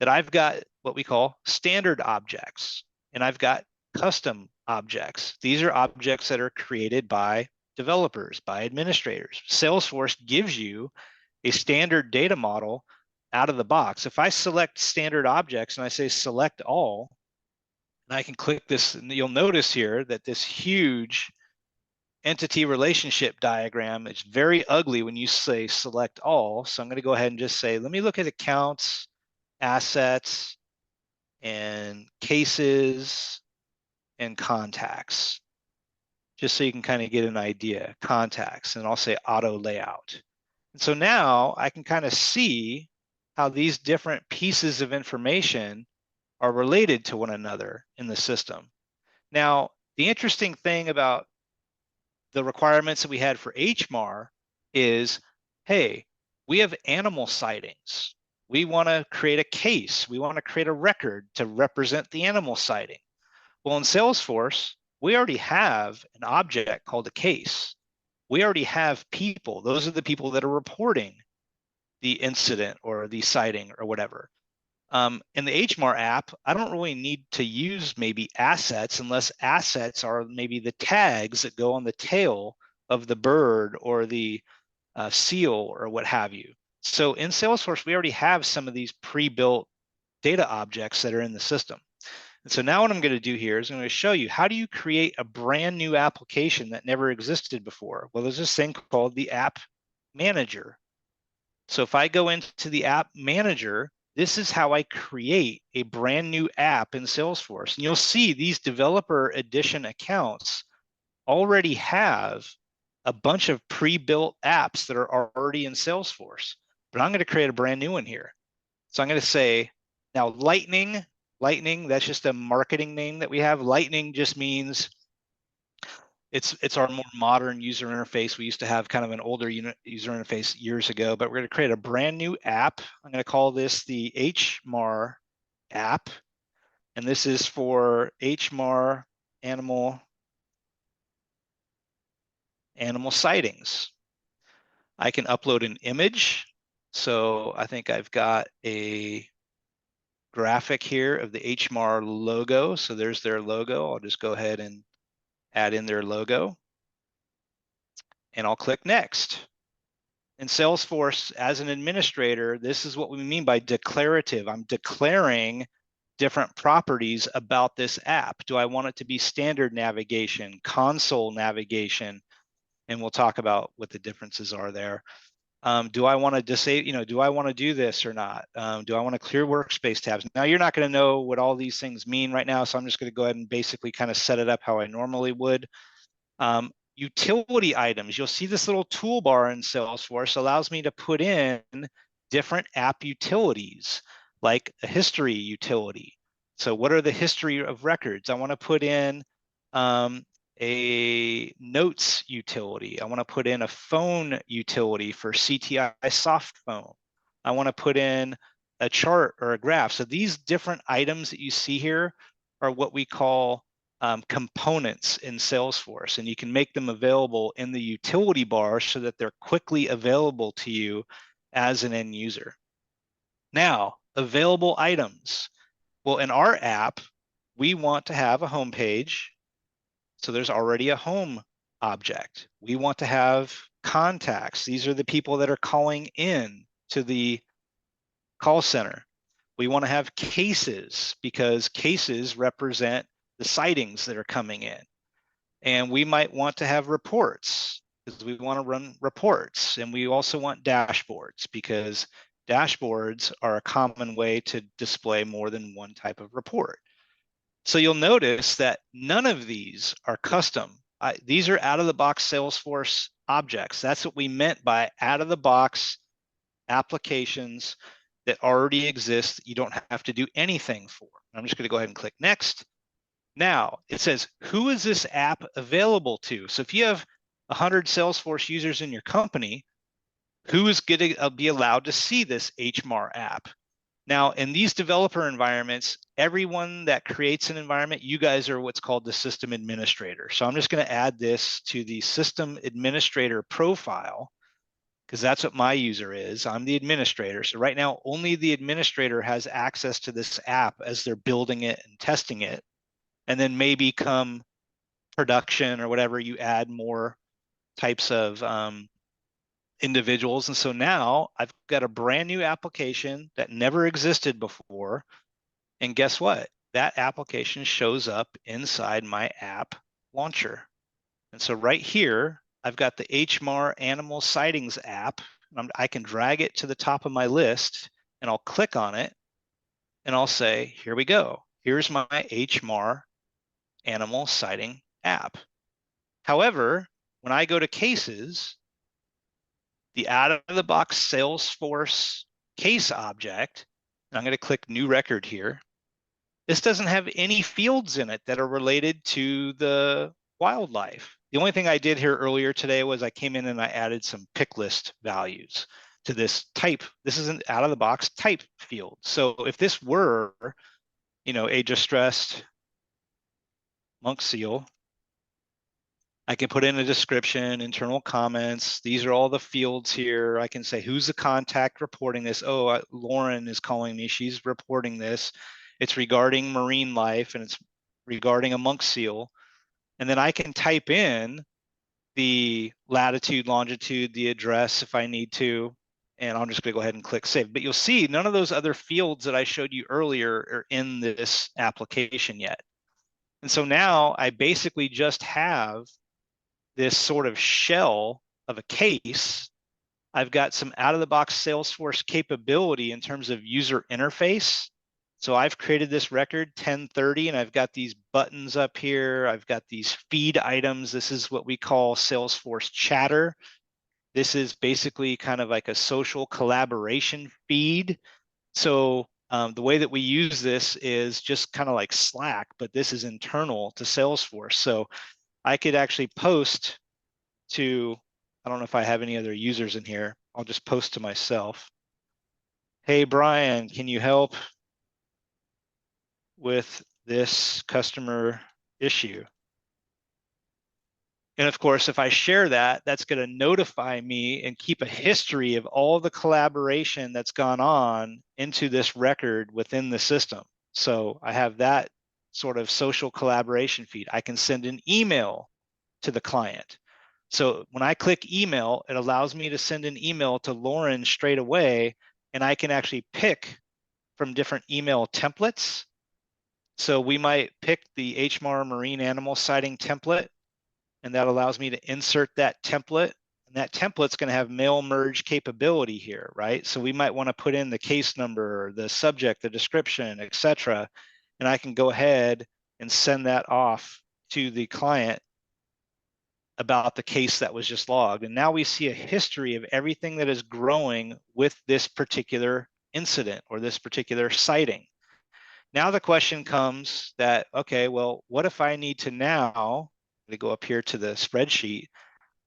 that I've got what we call standard objects, and I've got custom objects. These are objects that are created by developers, by administrators. Salesforce gives you a standard data model out of the box. If I select standard objects and I say select all, and I can click this, and you'll notice here that this huge entity relationship diagram is very ugly when you say select all. So I'm going to go ahead and just say, let me look at accounts, assets, and cases, and contacts, just so you can kind of get an idea. Contacts, and I'll say auto layout. And so now I can kind of see how these different pieces of information are related to one another in the system. Now, the interesting thing about the requirements that we had for HMAR is, hey, we have animal sightings. We want to create a case. We want to create a record to represent the animal sighting. Well, in Salesforce, we already have an object called a case. We already have people. Those are the people that are reporting the incident or the sighting or whatever. In the HMAR app, I don't really need to use maybe assets unless assets are maybe the tags that go on the tail of the bird or the seal or what have you. So in Salesforce, we already have some of these pre-built data objects that are in the system. And so now what I'm going to do here is I'm going to show you, how do you create a brand new application that never existed before? Well, there's this thing called the App Manager. So if I go into the App Manager, this is how I create a brand new app in Salesforce. And you'll see these developer edition accounts already have a bunch of pre-built apps that are already in Salesforce. But I'm going to create a brand new one here. So I'm going to say, now Lightning, that's just a marketing name that we have. Lightning just means it's our more modern user interface. We used to have kind of an older user interface years ago, but we're going to create a brand new app. I'm going to call this the HMAR app. And this is for HMAR animal sightings. I can upload an image. So I think I've got a graphic here of the HMAR logo. So there's their logo. I'll just go ahead and add in their logo. And I'll click next. In Salesforce, as an administrator, this is what we mean by declarative. I'm declaring different properties about this app. Do I want it to be standard navigation, console navigation? And we'll talk about what the differences are there. Do I want to disable, do I want to do this or not? Do I want to clear workspace tabs? Now, you're not going to know what all these things mean right now, so I'm just going to go ahead and basically kind of set it up how I normally would. Utility items, you'll see this little toolbar in Salesforce allows me to put in different app utilities, like a history utility. So what are the history of records? I want to put in a notes utility. I want to put in a phone utility for CTI soft phone. I want to put in a chart or a graph. So these different items that you see here are what we call components in Salesforce, and you can make them available in the utility bar so that they're quickly available to you as an end user. Now, available items. Well, in our app, we want to have a home page. So there's already a home object. We want to have contacts. These are the people that are calling in to the call center. We want to have cases because cases represent the sightings that are coming in. And we might want to have reports because we want to run reports. And we also want dashboards because dashboards are a common way to display more than one type of report. So you'll notice that none of these are custom. These are out-of-the-box Salesforce objects. That's what we meant by out-of-the-box applications that already exist. You don't have to do anything for. I'm just going to go ahead and click next. Now it says, who is this app available to? So if you have 100 Salesforce users in your company, who is going to be allowed to see this HMAR app? Now, in these developer environments, everyone that creates an environment, you guys are what's called the system administrator. So I'm just going to add this to the system administrator profile because that's what my user is. I'm the administrator. So right now, only the administrator has access to this app as they're building it and testing it. And then maybe come production or whatever, you add more types of individuals. And so now I've got a brand new application that never existed before. And guess what? That application shows up inside my app launcher. And so right here, I've got the HMAR animal sightings app. I can drag it to the top of my list and I'll click on it and I'll say, here we go. Here's my HMAR animal sighting app. However, when I go to cases, the out-of-the-box Salesforce case object, and I'm going to click new record here, this doesn't have any fields in it that are related to the wildlife. The only thing I did here earlier today was I came in and I added some pick list values to this type. This is an out-of-the-box type field. So if this were, a distressed monk seal, I can put in a description, internal comments. These are all the fields here. I can say, who's the contact reporting this? Oh, Lauren is calling me. She's reporting this. It's regarding marine life and it's regarding a monk seal. And then I can type in the latitude, longitude, the address if I need to. And I'm just going to go ahead and click save. But you'll see none of those other fields that I showed you earlier are in this application yet. And so now I basically just have this sort of shell of a case. I've got some out-of-the-box Salesforce capability in terms of user interface. So I've created this record 1030 and I've got these buttons up here. I've got these feed items. This is what we call Salesforce chatter. This is basically kind of like a social collaboration feed. So the way that we use this is just kind of like Slack, but this is internal to Salesforce. So I could actually post to, I don't know if I have any other users in here. I'll just post to myself. Hey, Brian, can you help with this customer issue? And of course, if I share that, that's going to notify me and keep a history of all the collaboration that's gone on into this record within the system. So I have that sort of social collaboration feed. I can send an email to the client. So when I click email, it allows me to send an email to Lauren straight away, and I can actually pick from different email templates. So we might pick the HMAR marine animal sighting template, and that allows me to insert that template. And that template's going to have mail merge capability here, right? So we might want to put in the case number, the subject, the description, etc. And I can go ahead and send that off to the client about the case that was just logged. And now we see a history of everything that is growing with this particular incident or this particular sighting. Now the question comes that, okay, well, what if I need to now, I'm gonna go up here to the spreadsheet,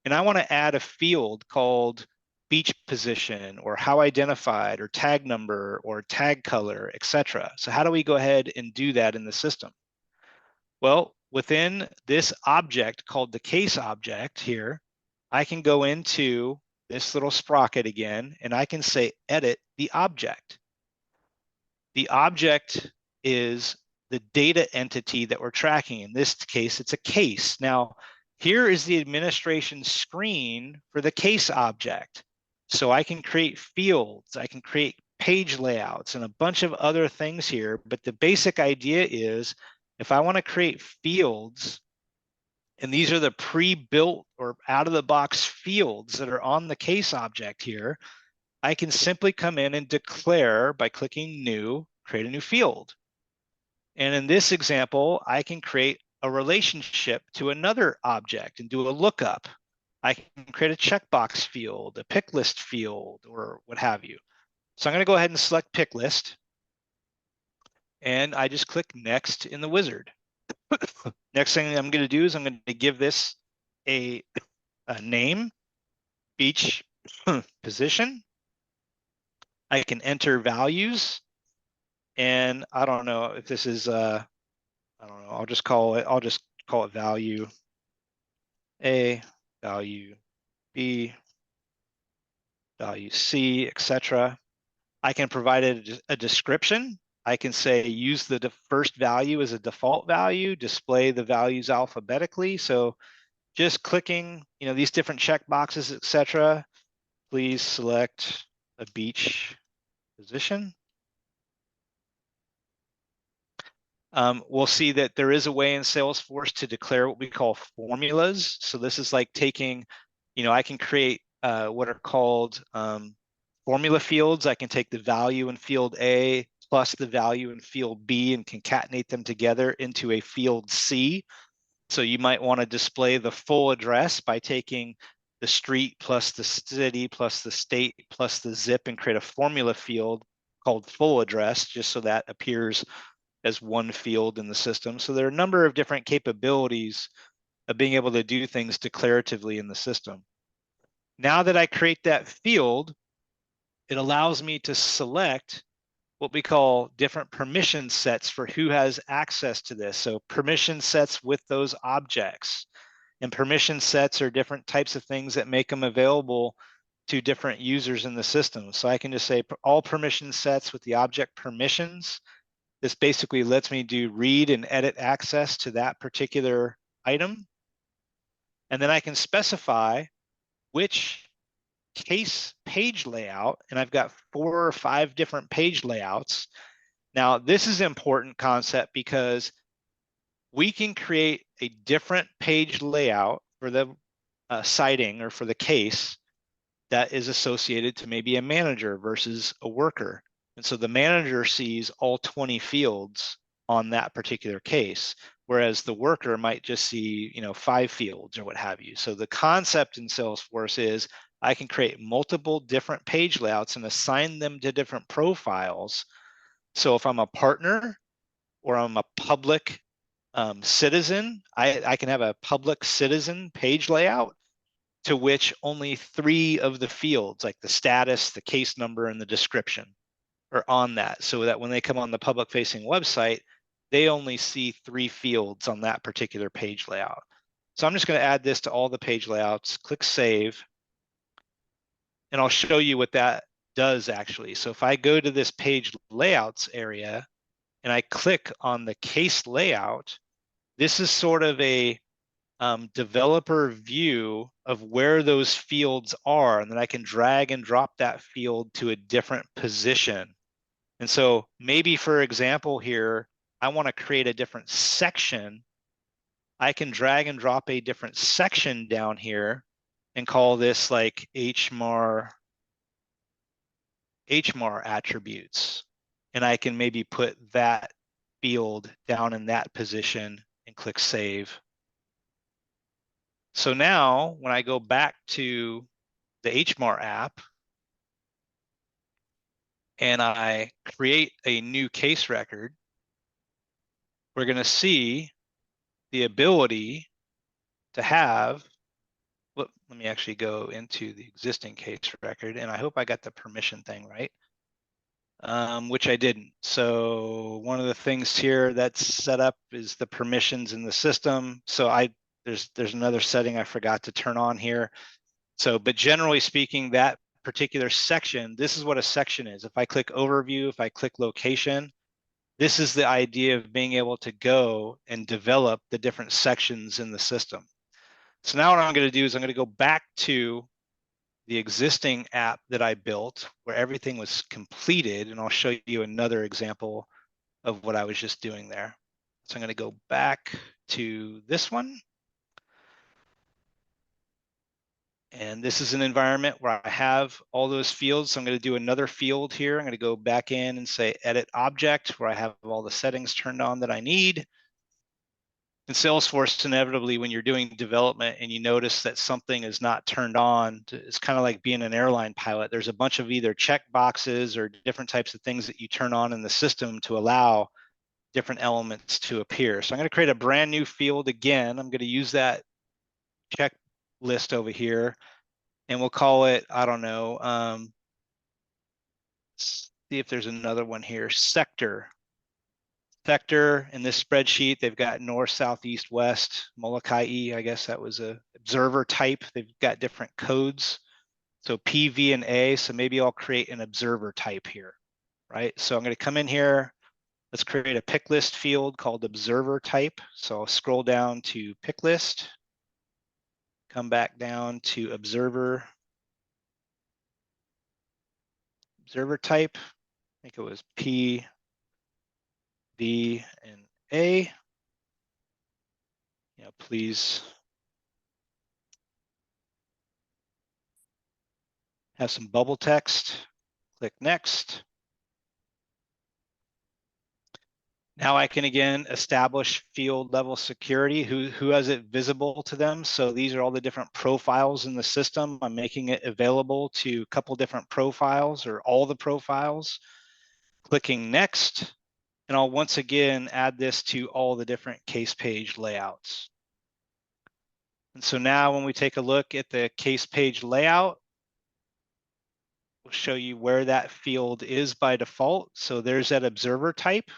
and I want to add a field called beach position or how identified or tag number or tag color, etc. So how do we go ahead and do that in the system? Well, within this object called the case object here, I can go into this little sprocket again, and I can say edit the object. The object is the data entity that we're tracking. In this case, it's a case. Now, Here is the administration screen for the case object. So I can create fields, I can create page layouts and a bunch of other things here. But the basic idea is if I want to create fields, and these are the pre-built or out-of-the-box fields that are on the case object here, I can simply come in and declare by clicking New, create a new field. And in this example, I can create a relationship to another object and do a lookup. I can create a checkbox field, a pick list field, or what have you. So I'm going to go ahead and select pick list. And I just click next in the wizard. Next thing I'm going to do is I'm going to give this a name, each position. I can enter values. And I don't know if this is, I don't know, I'll just call it value A, value B, value C, etc. I can provide a description. I can say use the first value as a default value, display the values alphabetically. So just clicking, these different check boxes, etc. Please select a beach position. We'll see that there is a way in Salesforce to declare what we call formulas. So this is like taking, I can create what are called formula fields. I can take the value in field A plus the value in field B and concatenate them together into a field C. So you might want to display the full address by taking the street plus the city plus the state plus the zip and create a formula field called full address, just so that appears as one field in the system. So there are a number of different capabilities of being able to do things declaratively in the system. Now that I create that field, it allows me to select what we call different permission sets for who has access to this. So permission sets with those objects. And permission sets are different types of things that make them available to different users in the system. So I can just say all permission sets with the object permissions. This basically lets me do read and edit access to that particular item. And then I can specify which case page layout, and I've got 4 or 5 different page layouts. Now, this is an important concept because we can create a different page layout for the citing or for the case that is associated to maybe a manager versus a worker. And so the manager sees all 20 fields on that particular case, whereas the worker might just see, 5 fields or what have you. So the concept in Salesforce is I can create multiple different page layouts and assign them to different profiles. So if I'm a partner or I'm a public citizen, I can have a public citizen page layout to which only 3 of the fields, like the status, the case number, and the description, are on that, so that when they come on the public-facing website, they only see 3 fields on that particular page layout. So I'm just going to add this to all the page layouts, click Save, and I'll show you what that does actually. So if I go to this page layouts area and I click on the case layout, this is sort of a developer view of where those fields are, and then I can drag and drop that field to a different position. And so maybe, for example, here, I want to create a different section. I can drag and drop a different section down here and call this like HMAR attributes. And I can maybe put that field down in that position and click Save. So now when I go back to the HMAR app and I create a new case record, we're going to see the ability to have, let me actually go into the existing case record, and I hope I got the permission thing right, which I didn't. So one of the things here that's set up is the permissions in the system. So there's another setting I forgot to turn on here. So, but generally speaking, that particular section, this is what a section is. If I click overview, if I click location, this is the idea of being able to go and develop the different sections in the system. So now what I'm going to do is I'm going to go back to the existing app that I built where everything was completed, and I'll show you another example of what I was just doing there. So I'm going to go back to this one. And this is an environment where I have all those fields. So I'm going to do another field here. I'm going to go back in and say edit object where I have all the settings turned on that I need. In Salesforce, inevitably, when you're doing development and you notice that something is not turned on, it's kind of like being an airline pilot. There's a bunch of either check boxes or different types of things that you turn on in the system to allow different elements to appear. So I'm going to create a brand new field again. I'm going to use that checklist over here, and we'll call it, I don't know, see if there's another one here, sector. Sector in this spreadsheet, they've got north, south, east, west, Molokai, I guess that was a observer type. They've got different codes. So P, V, and A. So maybe I'll create an observer type here, right? So I'm going to come in here. Let's create a pick list field called observer type. So I'll scroll down to pick list, come back down to observer type. I think it was P, V, and A. Please have some bubble text. Click next. Now I can again establish field level security, who has it visible to them. So these are all the different profiles in the system. I'm making it available to a couple different profiles or all the profiles. Clicking next, and I'll once again add this to all the different case page layouts. And so now when we take a look at the case page layout, we'll show you where that field is by default. So there's that observer type.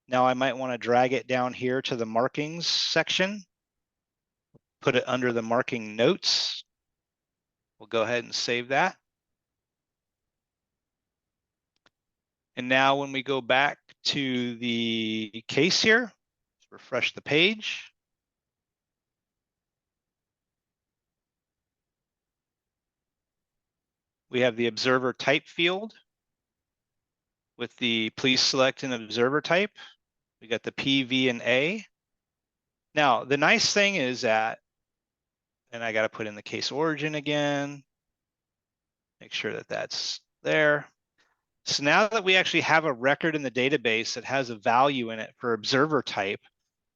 Now I might want to drag it down here to the markings section, put it under the marking notes. We'll go ahead and save that. And now when we go back to the case here, let's refresh the page. We have the observer type field with the please select an observer type. We got the P, V, and A. Now, the nice thing is that, and I got to put in the case origin again, make sure that that's there. So now that we actually have a record in the database that has a value in it for observer type,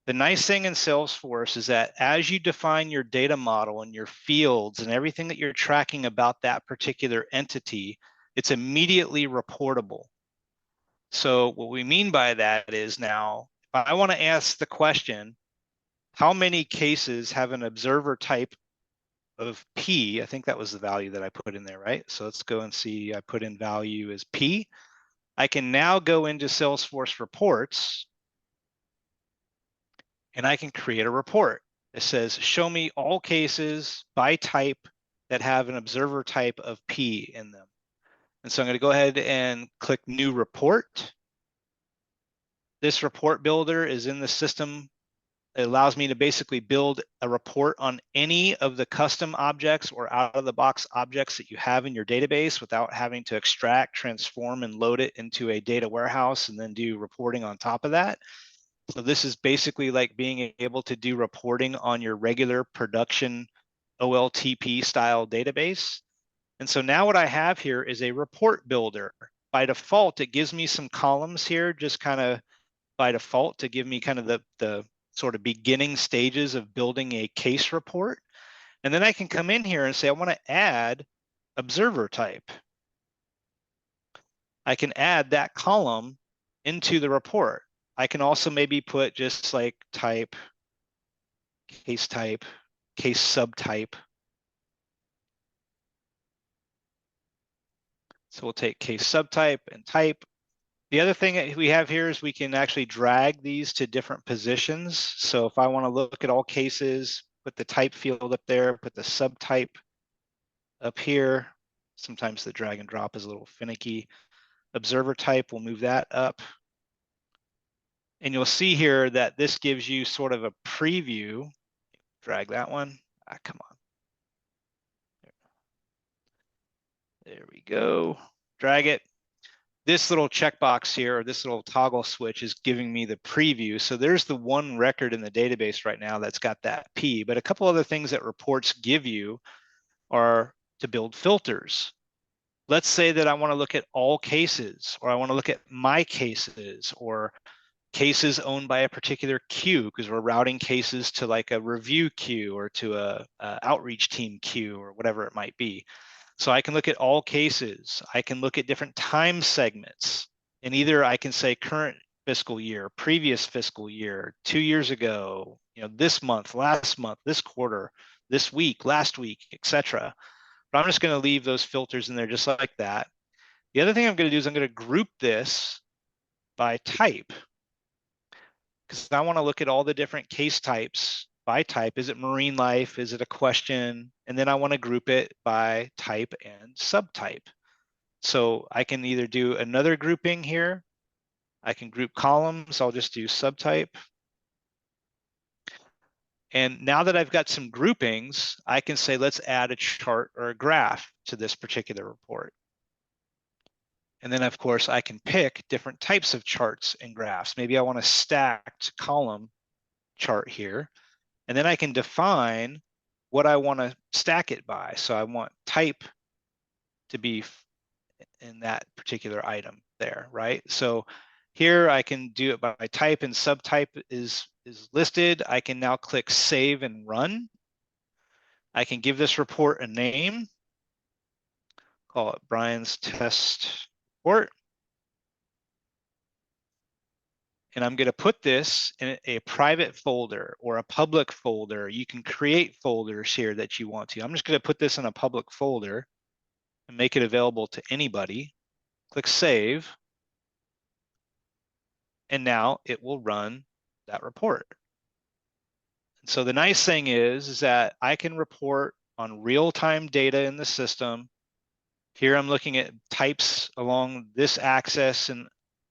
the nice thing in Salesforce is that as you define your data model and your fields and everything that you're tracking about that particular entity, it's immediately reportable. So what we mean by that is now, if I want to ask the question, how many cases have an observer type of P? I think that was the value that I put in there, right? So let's go and see, I put in value as P. I can now go into Salesforce reports and I can create a report. It says, show me all cases by type that have an observer type of P in them. And so I'm going to go ahead and click new report. This report builder is in the system. It allows me to basically build a report on any of the custom objects or out of the box objects that you have in your database without having to extract, transform, and load it into a data warehouse and then do reporting on top of that. So this is basically like being able to do reporting on your regular production OLTP style database. And so now what I have here is a report builder. By default, it gives me some columns here, just kind of by default to give me kind of the sort of beginning stages of building a case report. And then I can come in here and say, I want to add observer type. I can add that column into the report. I can also maybe put just like type, case subtype. So we'll take case subtype and type. The other thing that we have here is we can actually drag these to different positions. So if I want to look at all cases, put the type field up there, put the subtype up here. Sometimes the drag and drop is a little finicky. Observer type, we'll move that up. And you'll see here that this gives you sort of a preview. Drag that one. come on. There we go. Drag it. This little checkbox here, or this little toggle switch, is giving me the preview. So there's the one record in the database right now that's got that P, but a couple other things that reports give you are to build filters. Let's say that I want to look at all cases, or I want to look at my cases, or cases owned by a particular queue, because we're routing cases to like a review queue or to a outreach team queue or whatever it might be. So I can look at all cases. I can look at different time segments, and either I can say current fiscal year, previous fiscal year, 2 years ago, this month, last month, this quarter, this week, last week, etc. But I'm just going to leave those filters in there just like that. The other thing I'm going to do is I'm going to group this by type, because I want to look at all the different case types by type. Is it marine life? Is it a question? And then I want to group it by type and subtype. So I can either do another grouping here. I can group columns. I'll just do subtype. And now that I've got some groupings, I can say, let's add a chart or a graph to this particular report. And then, of course, I can pick different types of charts and graphs. Maybe I want a stacked column chart here. And then I can define what I want to stack it by. So I want type to be in that particular item there, right? So here I can do it by type, and subtype is listed. I can now click save and run. I can give this report a name, call it Brian's test report. And I'm going to put this in a private folder or a public folder. You can create folders here that you want to. I'm just going to put this in a public folder and make it available to anybody. Click save. And now it will run that report. And so the nice thing is that I can report on real-time data in the system. Here I'm looking at types along this axis, and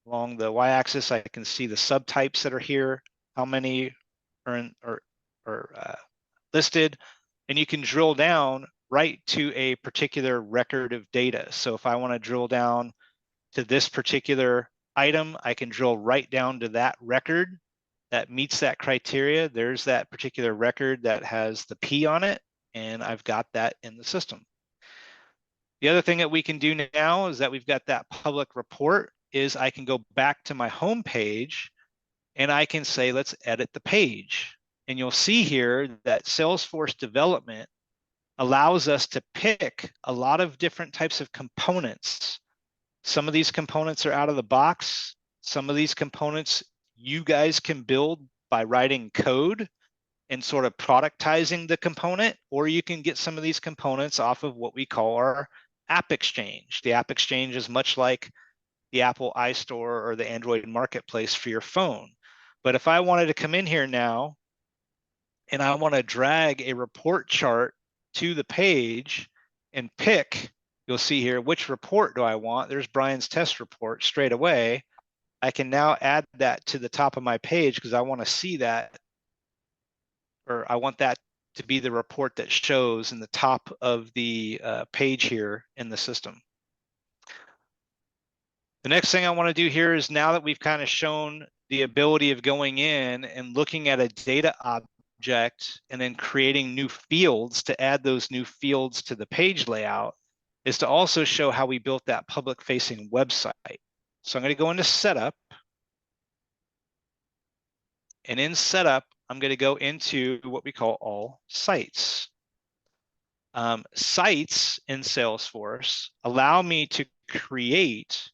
along the y-axis, I can see the subtypes that are here, how many are listed, and you can drill down right to a particular record of data. So if I want to drill down to this particular item, I can drill right down to that record that meets that criteria. There's that particular record that has the P on it, and I've got that in the system. The other thing that we can do now is that we've got that public report, is I can go back to my home page and I can say, let's edit the page. And you'll see here that Salesforce development allows us to pick a lot of different types of components. Some of these components are out of the box. Some of these components you guys can build by writing code and sort of productizing the component, or you can get some of these components off of what we call our App Exchange. The App Exchange is much like the Apple iStore or the Android Marketplace for your phone. But if I wanted to come in here now and I want to drag a report chart to the page and pick, you'll see here, which report do I want? There's Brian's test report straight away. I can now add that to the top of my page because I want to see that, or I want that to be the report that shows in the top of the page here in the system. The next thing I want to do here is, now that we've kind of shown the ability of going in and looking at a data object and then creating new fields to add those new fields to the page layout, is to also show how we built that public facing website. So I'm going to go into setup, and in setup, I'm going to go into what we call all sites. Sites in Salesforce allow me to create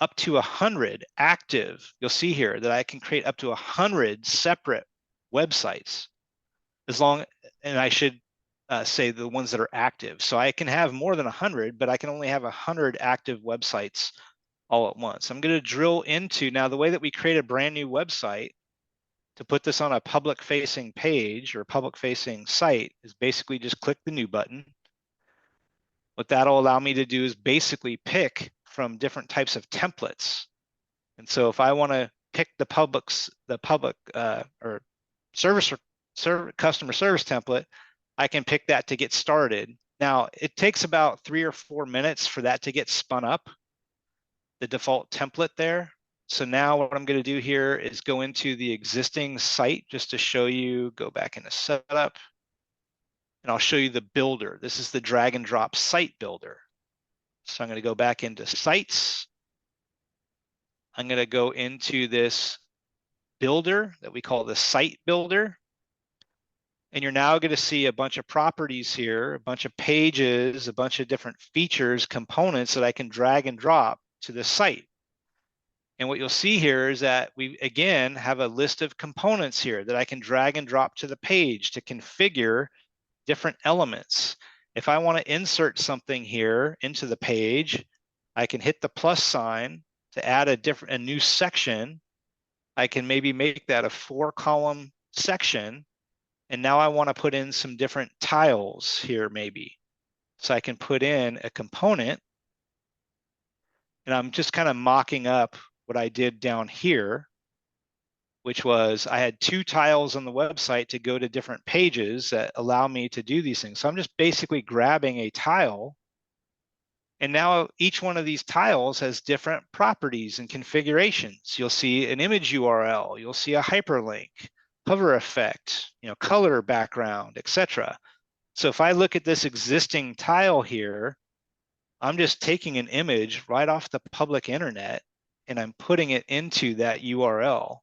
up to 100 active. You'll see here that I can create up to 100 separate websites, as long, and I should say the ones that are active. So I can have more than 100, but I can only have 100 active websites all at once. I'm going to drill into, now the way that we create a brand new website to put this on a public facing page or public facing site is basically just click the new button. What that'll allow me to do is basically pick from different types of templates. And so if I want to pick the public or customer service template, I can pick that to get started. Now, it takes about 3 or 4 minutes for that to get spun up, the default template there. So now what I'm going to do here is go into the existing site just to show you, go back into setup, and I'll show you the builder. This is the drag and drop site builder. So I'm going to go back into sites. I'm going to go into this builder that we call the site builder. And you're now going to see a bunch of properties here, a bunch of pages, a bunch of different features, components that I can drag and drop to the site. And what you'll see here is that we, again, have a list of components here that I can drag and drop to the page to configure different elements. If I want to insert something here into the page, I can hit the plus sign to add a new section. I can maybe make that a 4-column section. And now I want to put in some different tiles here maybe. So I can put in a component, and I'm just kind of mocking up what I did down here, which was I had 2 tiles on the website to go to different pages that allow me to do these things. So I'm just basically grabbing a tile, and now each one of these tiles has different properties and configurations. You'll see an image URL, you'll see a hyperlink, hover effect, color background, etc. So if I look at this existing tile here, I'm just taking an image right off the public internet and I'm putting it into that URL.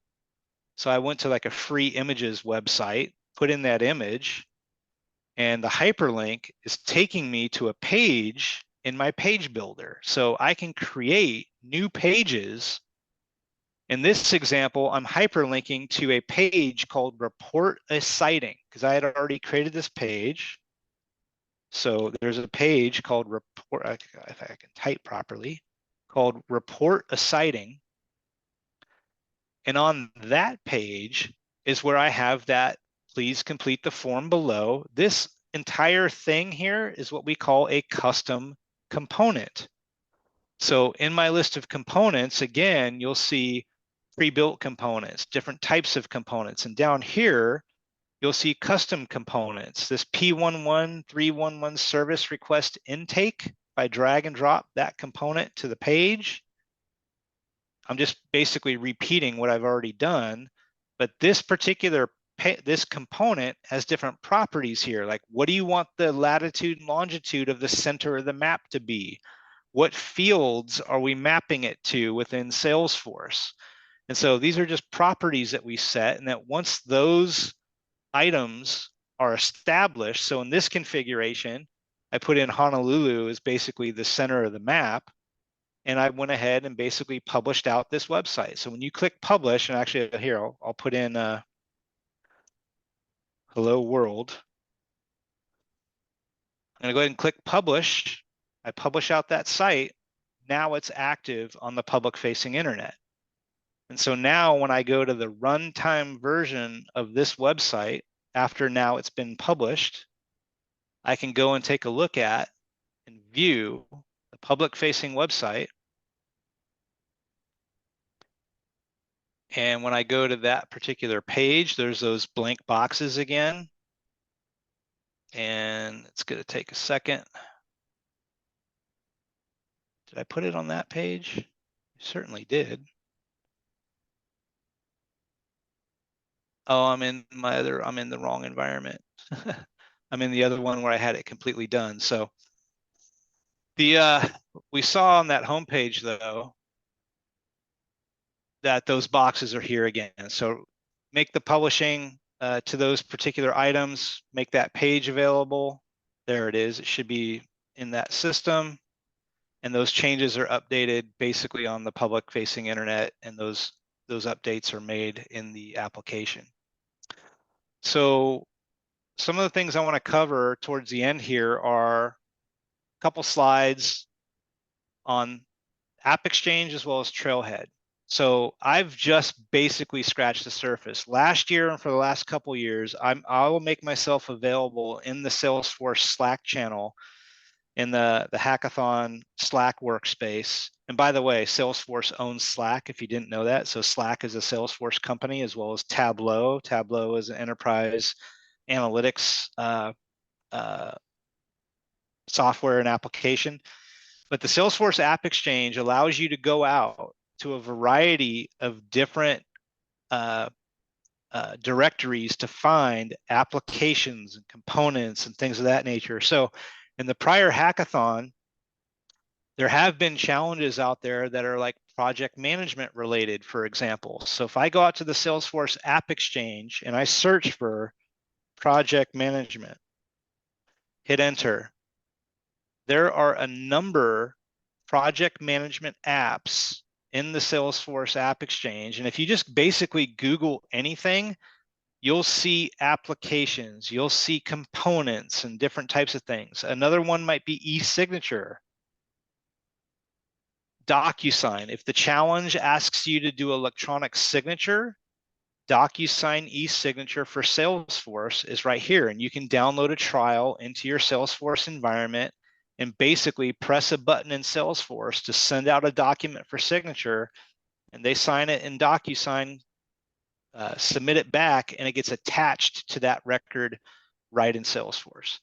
So I went to like a free images website, put in that image, and the hyperlink is taking me to a page in my page builder. So I can create new pages. In this example, I'm hyperlinking to a page called Report a Sighting because I had already created this page. So there's a page called Report, if I can type properly, called Report a Sighting. And on that page is where I have that, please complete the form below. This entire thing here is what we call a custom component. So in my list of components, again, you'll see pre-built components, different types of components. And down here, you'll see custom components. This P11311 service request intake, if I drag and drop that component to the page, I'm just basically repeating what I've already done, but this particular this component has different properties here. Like, what do you want the latitude and longitude of the center of the map to be? What fields are we mapping it to within Salesforce? And so these are just properties that we set, and that once those items are established, so in this configuration, I put in Honolulu as basically the center of the map, and I went ahead and basically published out this website. So when you click publish, and actually here, I'll put in hello world. I'm gonna go ahead and click publish. I publish out that site. Now it's active on the public facing internet. And so now when I go to the runtime version of this website, after now it's been published, I can go and take a look at and view the public facing website. And when I go to that particular page, there's those blank boxes again. And it's going to take a second. Did I put it on that page? I certainly did. Oh, I'm in the wrong environment. I'm in the other one where I had it completely done. So we saw on that homepage though, that those boxes are here again. So make the publishing to those particular items, make that page available. There it is. It should be in that system. And those changes are updated basically on the public facing internet, and those updates are made in the application. So some of the things I want to cover towards the end here are a couple slides on App Exchange as well as Trailhead. So I've just basically scratched the surface. Last year and for the last couple of years, I will make myself available in the Salesforce Slack channel in the hackathon Slack workspace. And by the way, Salesforce owns Slack, if you didn't know that. So Slack is a Salesforce company, as well as Tableau. Tableau is an enterprise analytics software and application. But the Salesforce App Exchange allows you to go out to a variety of different directories to find applications and components and things of that nature. So in the prior hackathon, there have been challenges out there that are like project management related, for example. So if I go out to the Salesforce App Exchange and I search for project management, hit enter, there are a number project management apps in the Salesforce App Exchange. And if you just basically Google anything, you'll see applications, you'll see components and different types of things. Another one might be e-signature, DocuSign. If the challenge asks you to do electronic signature, DocuSign e-signature for Salesforce is right here. And you can download a trial into your Salesforce environment and basically press a button in Salesforce to send out a document for signature, and they sign it in DocuSign, submit it back, and it gets attached to that record right in Salesforce.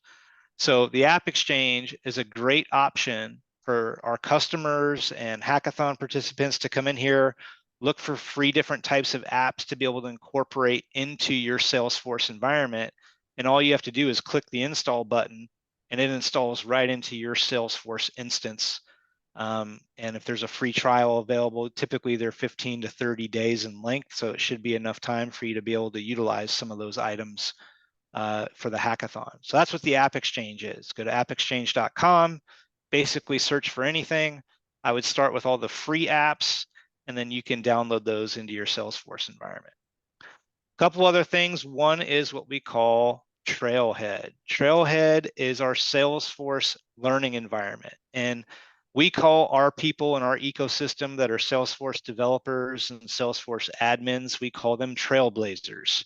So the App Exchange is a great option for our customers and hackathon participants to come in here, look for free different types of apps to be able to incorporate into your Salesforce environment. And all you have to do is click the install button and it installs right into your Salesforce instance. And if there's a free trial available, typically they're 15 to 30 days in length. So it should be enough time for you to be able to utilize some of those items for the hackathon. So that's what the App Exchange is. Go to appexchange.com, basically search for anything. I would start with all the free apps, and then you can download those into your Salesforce environment. A couple other things. One is what we call Trailhead. Trailhead is our Salesforce learning environment. And we call our people in our ecosystem that are Salesforce developers and Salesforce admins, we call them trailblazers.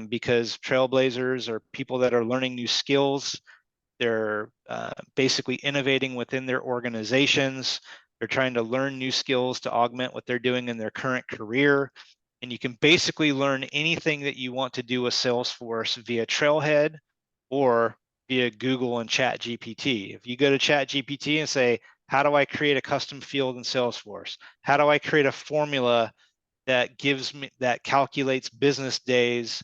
Because trailblazers are people that are learning new skills. They're basically innovating within their organizations. They're trying to learn new skills to augment what they're doing in their current career. And you can basically learn anything that you want to do with Salesforce via Trailhead or via Google and ChatGPT. If you go to ChatGPT and say, how do I create a custom field in Salesforce? How do I create a formula that gives me, that calculates business days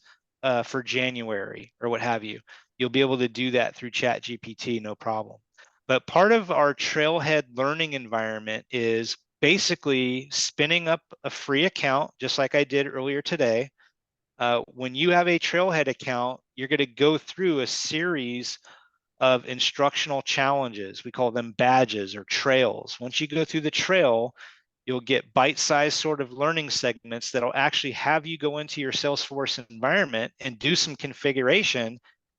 for January or what have you? You'll be able to do that through ChatGPT, no problem. But part of our Trailhead learning environment is basically spinning up a free account, just like I did earlier today. When you have a Trailhead account, you're going to go through a series of instructional challenges. We call them badges or trails. Once you go through the trail, you'll get bite-sized sort of learning segments that'll actually have you go into your Salesforce environment and do some configuration.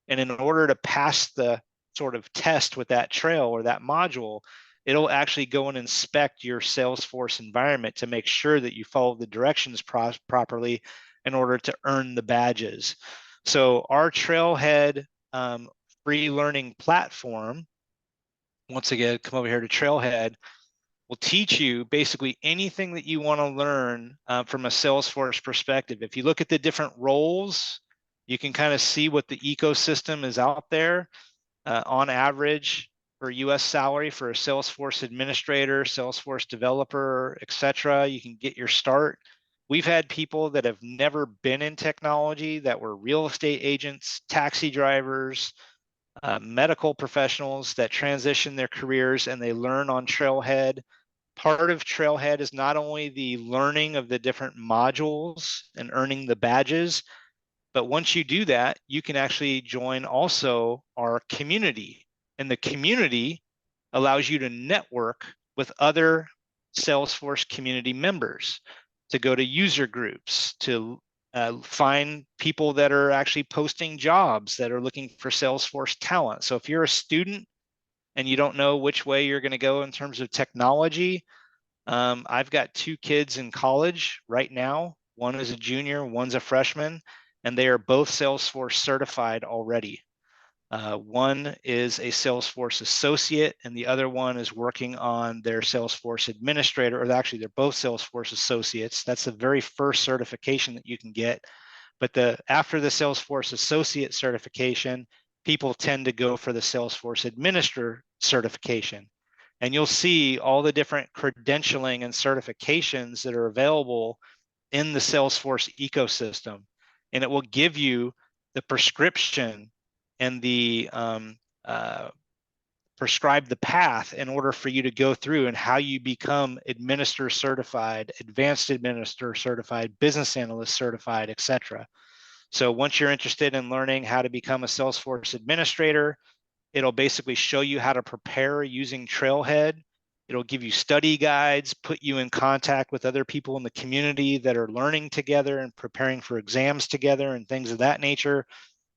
And in order to pass the sort of test with that trail or that module, it'll actually go and inspect your Salesforce environment to make sure that you follow the directions properly in order to earn the badges. So our Trailhead free learning platform, once again, come over here to Trailhead, will teach you basically anything that you want to learn from a Salesforce perspective. If you look at the different roles, you can kind of see what the ecosystem is out there. On average, for US salary for a Salesforce administrator, Salesforce developer, etc., you can get your start. We've had people that have never been in technology that were real estate agents, taxi drivers, medical professionals that transition their careers and they learn on Trailhead. Part of Trailhead is not only the learning of the different modules and earning the badges, but once you do that, you can actually join also our community. And the community allows you to network with other Salesforce community members, to go to user groups, to find people that are actually posting jobs that are looking for Salesforce talent. So if you're a student and you don't know which way you're going to go in terms of technology, I've got two kids in college right now. One is a junior, one's a freshman, and they are both Salesforce certified already. One is a Salesforce associate, and the other one is working on their Salesforce administrator, or actually they're both Salesforce associates. That's the very first certification that you can get. But after the Salesforce associate certification, people tend to go for the Salesforce Administrator certification. And you'll see all the different credentialing and certifications that are available in the Salesforce ecosystem. And it will give you the prescription and the prescribe the path in order for you to go through and how you become administrator certified, advanced administrator certified, business analyst certified, etc. So once you're interested in learning how to become a Salesforce administrator, it'll basically show you how to prepare using Trailhead. It'll give you study guides, put you in contact with other people in the community that are learning together and preparing for exams together and things of that nature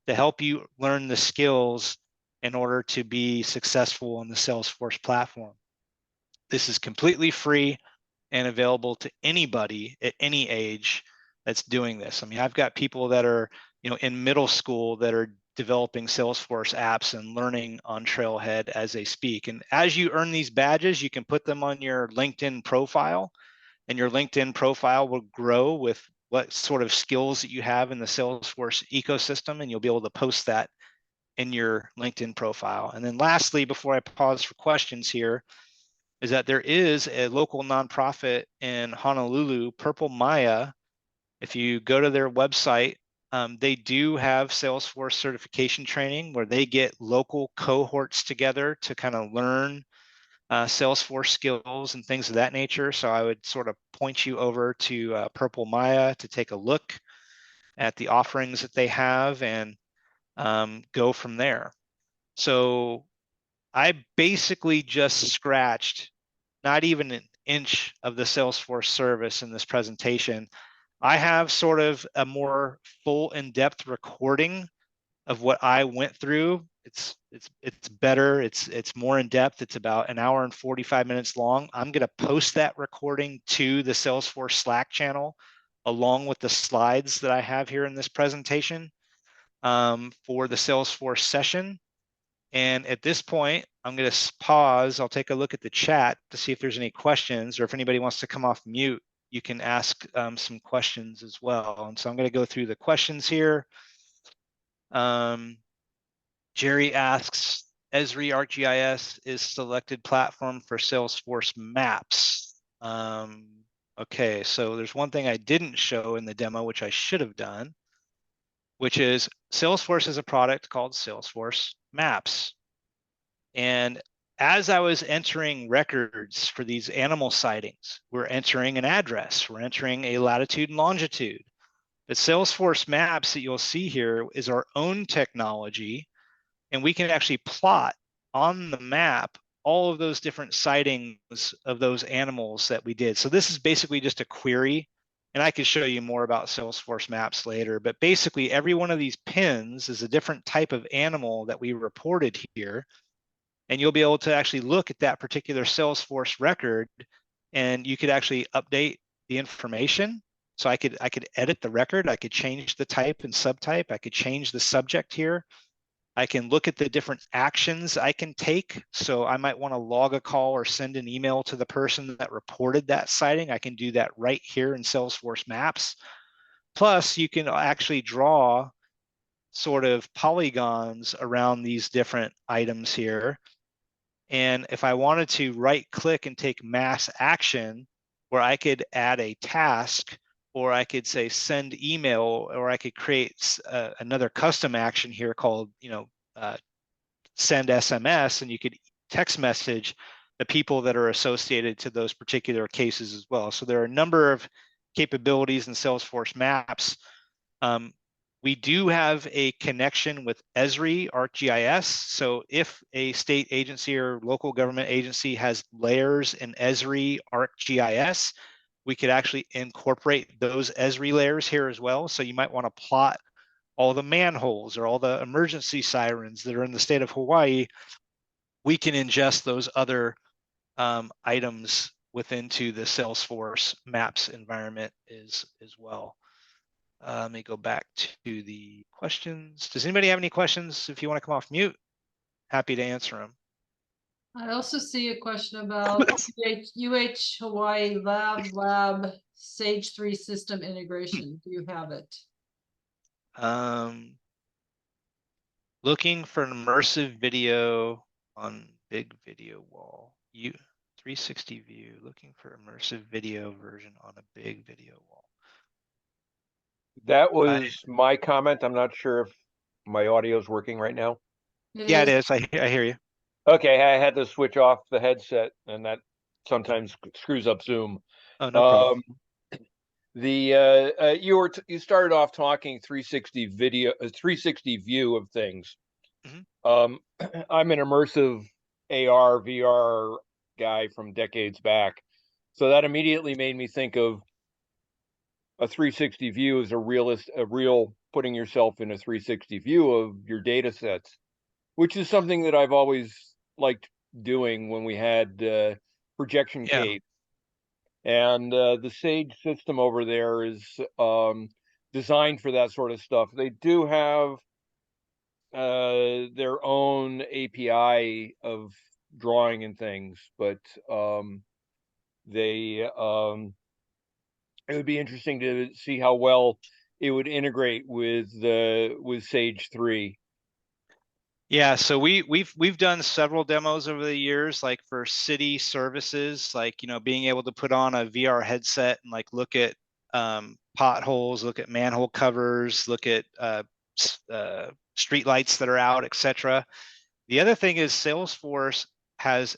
to help you learn the skills in order to be successful on the Salesforce platform. This is completely free and available to anybody at any age that's doing this. I mean, I've got people that are, in middle school that are developing Salesforce apps and learning on Trailhead as they speak. And as you earn these badges, you can put them on your LinkedIn profile, and your LinkedIn profile will grow with what sort of skills that you have in the Salesforce ecosystem, and you'll be able to post that in your LinkedIn profile. And then lastly, before I pause for questions here, is that there is a local nonprofit in Honolulu, Purple Maya. If you go to their website, they do have Salesforce certification training where they get local cohorts together to kind of learn Salesforce skills and things of that nature. So I would sort of point you over to Purple Maya to take a look at the offerings that they have and go from there. So I basically just scratched not even an inch of the Salesforce service in this presentation. I have sort of a more full in-depth recording of what I went through. It's better. It's more in depth. It's about an hour and 45 minutes long. I'm going to post that recording to the Salesforce Slack channel along with the slides that I have here in this presentation for the Salesforce session. And at this point, I'm going to pause. I'll take a look at the chat to see if there's any questions, or if anybody wants to come off mute, you can ask some questions as well. And so I'm going to go through the questions here. Jerry asks, Esri ArcGIS is selected platform for Salesforce Maps. Okay, so there's one thing I didn't show in the demo, which I should have done, which is Salesforce has a product called Salesforce Maps. And as I was entering records for these animal sightings, we're entering an address, we're entering a latitude and longitude. The Salesforce Maps that you'll see here is our own technology, and we can actually plot on the map all of those different sightings of those animals that we did. So this is basically just a query, and I can show you more about Salesforce Maps later, but basically every one of these pins is a different type of animal that we reported here. And you'll be able to actually look at that particular Salesforce record, and you could actually update the information. So I could edit the record, I could change the type and subtype, I could change the subject here. I can look at the different actions I can take. So I might want to log a call or send an email to the person that reported that sighting. I can do that right here in Salesforce Maps. Plus, you can actually draw sort of polygons around these different items here. And if I wanted to right click and take mass action, where I could add a task, or I could say send email, or I could create another custom action here called, send SMS, and you could text message the people that are associated to those particular cases as well. So there are a number of capabilities in Salesforce Maps. We do have a connection with Esri ArcGIS. So if a state agency or local government agency has layers in Esri ArcGIS, we could actually incorporate those Esri layers here as well. So you might want to plot all the manholes or all the emergency sirens that are in the state of Hawaii. We can ingest those other items within the Salesforce Maps environment as well. Let me go back to the questions. Does anybody have any questions? If you want to come off mute, happy to answer them. I also see a question about UH Hawaii Lab Sage 3 system integration. Do you have it? Looking for an immersive video on big video wall. 360 view, looking for immersive video version on a big video wall. That was my comment. I'm not sure if my audio is working right now. Yeah, it is. I hear you. Okay, I had to switch off the headset, and that sometimes screws up Zoom. Oh, no problem. You started off talking 360 video, 360 view of things. Mhm. I'm an immersive AR VR guy from decades back, so that immediately made me think of a 360 view as a real putting yourself in a 360 view of your data sets, which is something that I've always liked doing when we had projection Yeah. cave. And the Sage system over there is designed for that sort of stuff. They do have their own API of drawing and things, but they it would be interesting to see how well it would integrate with Sage 3. Yeah, so we've done several demos over the years, like for city services, like being able to put on a VR headset and like look at potholes, look at manhole covers, look at street lights that are out, etc. The other thing is Salesforce has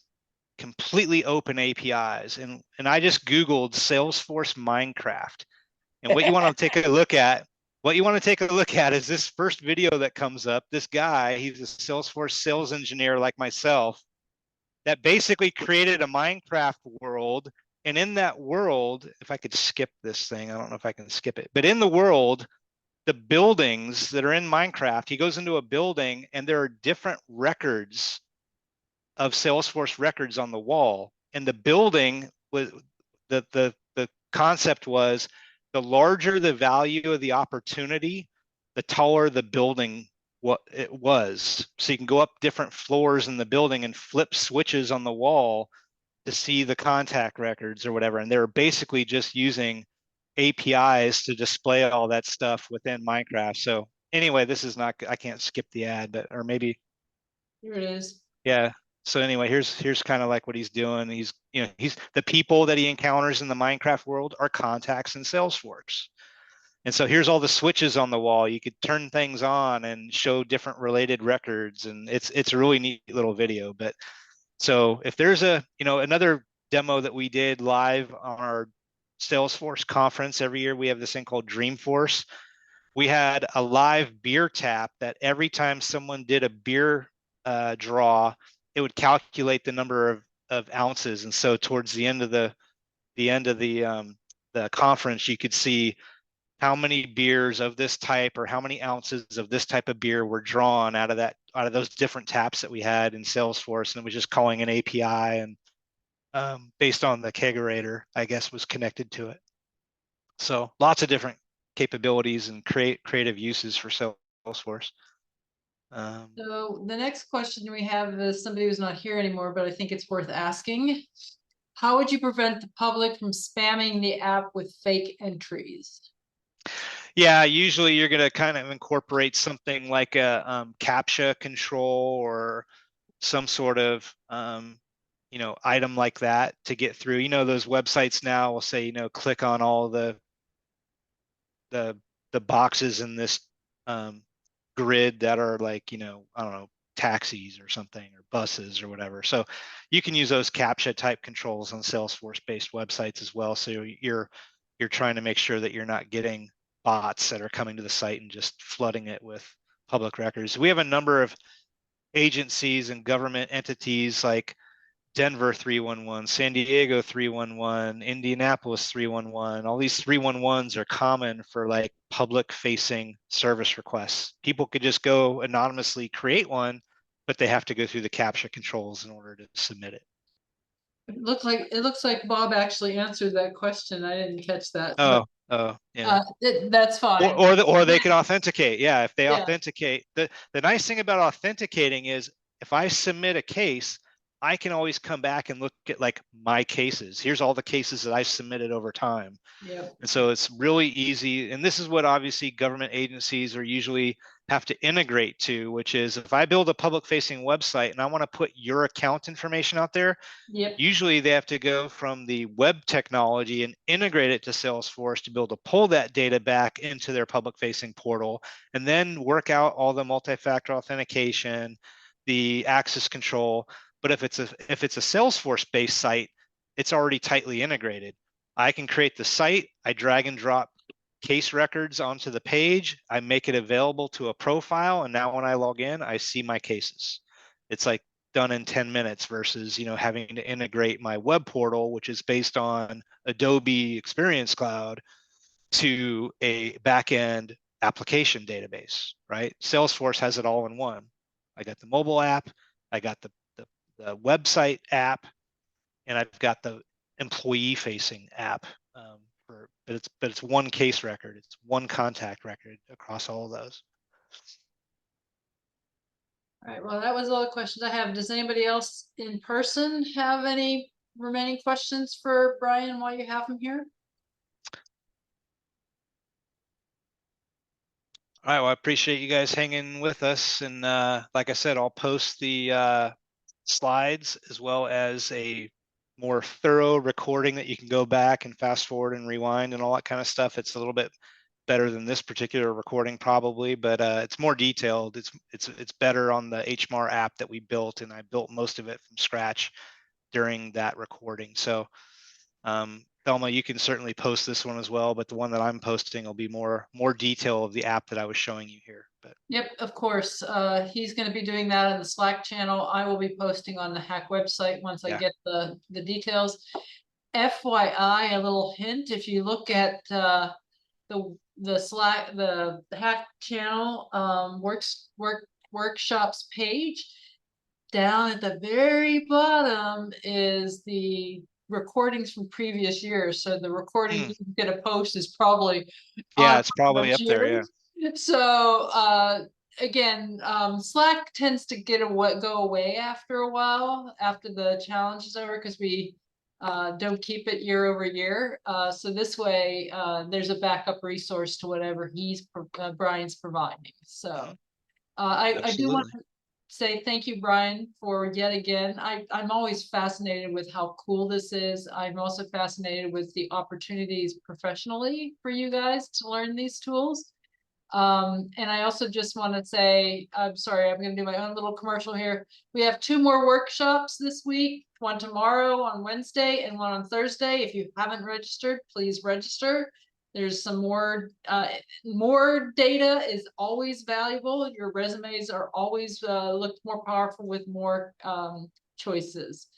completely open APIs, and I just Googled Salesforce Minecraft, and what you want to take a look at is this first video that comes up. This guy, he's a Salesforce sales engineer like myself, that basically created a Minecraft world. And in that world, if I could skip this thing, I don't know if I can skip it, but in the world, the buildings that are in Minecraft, he goes into a building and there are different records of Salesforce records on the wall. And the building was the concept was, the larger the value of the opportunity, the taller the building what it was. So you can go up different floors in the building and flip switches on the wall to see the contact records or whatever. And they're basically just using APIs to display all that stuff within Minecraft. So anyway, this is not, I can't skip the ad, but, or maybe. Here it is. Yeah. So anyway, here's kind of like what he's doing. He's the people that he encounters in the Minecraft world are contacts in Salesforce. And so here's all the switches on the wall. You could turn things on and show different related records, and it's a really neat little video. But so if there's another demo that we did live on our Salesforce conference every year, we have this thing called Dreamforce. We had a live beer tap that every time someone did a beer draw, it would calculate the number of ounces. And so towards the end of the conference, you could see how many beers of this type or how many ounces of this type of beer were drawn out of those different taps that we had in Salesforce. And it was just calling an API, and based on the kegerator, I guess, was connected to it. So lots of different capabilities and creative uses for Salesforce. So the next question we have is somebody who's not here anymore, but I think it's worth asking. How would you prevent the public from spamming the app with fake entries? Yeah, usually you're going to kind of incorporate something like a CAPTCHA control or some sort of item like that to get through. Those websites now will say, click on all the boxes in this grid that are like, I don't know, taxis or something, or buses or whatever. So you can use those CAPTCHA type controls on Salesforce based websites as well. So you're trying to make sure that you're not getting bots that are coming to the site and just flooding it with public records. We have a number of agencies and government entities like Denver 311, San Diego 311, Indianapolis 311. All these 311s are common for like public facing service requests. People could just go anonymously create one, but they have to go through the CAPTCHA controls in order to submit it. It looks like Bob actually answered that question. I didn't catch that. Yeah. That's fine. Or they could authenticate. Yeah, if they Yeah. authenticate. The nice thing about authenticating is if I submit a case, I can always come back and look at like my cases. Here's all the cases that I've submitted over time. Yep. And so it's really easy. And this is what obviously government agencies are usually have to integrate to, which is if I build a public facing website and I want to put your account information out there, Yep. usually they have to go from the web technology and integrate it to Salesforce to be able to pull that data back into their public facing portal and then work out all the multi-factor authentication, the access control. But if it's a Salesforce based site, it's already tightly integrated. I can create the site, I drag and drop case records onto the page, I make it available to a profile, and now when I log in, I see my cases. It's like done in 10 minutes versus, you know, having to integrate my web portal, which is based on Adobe Experience Cloud, to a backend application database, right? Salesforce has it all in one. I got the mobile app, I got the website app, and I've got the employee facing app. But it's one case record, it's one contact record across all of those. All right, well, that was all the questions I have. Does anybody else in person have any remaining questions for Brian while you have him here? All right, well, I appreciate you guys hanging with us. And like I said, I'll post the slides as well as a more thorough recording that you can go back and fast forward and rewind and all that kind of stuff. It's a little bit better than this particular recording probably, but it's more detailed. It's better on the HMAR app that we built, and I built most of it from scratch during that recording. So Thelma, you can certainly post this one as well, but the one that I'm posting will be more detail of the app that I was showing you here. But Yep, of course. He's going to be doing that in the Slack channel. I will be posting on the HACC website once I get the details. FYI, a little hint: if you look at the Slack, the HACC channel workshops page, down at the very bottom is the recordings from previous years. So the recording you get a post is probably it's probably up there. Yeah. So again, Slack tends to go away after a while, after the challenge is over, because we don't keep it year over year. So this way, there's a backup resource to whatever Brian's providing. So I do want to say thank you, Brian, for yet again. I'm always fascinated with how cool this is. I'm also fascinated with the opportunities professionally for you guys to learn these tools. And I also just want to say, I'm sorry, I'm going to do my own little commercial here. We have 2 more workshops this week, one tomorrow on Wednesday and one on Thursday. If you haven't registered, please register. There's some more data is always valuable. Your resumes are always look more powerful with more choices.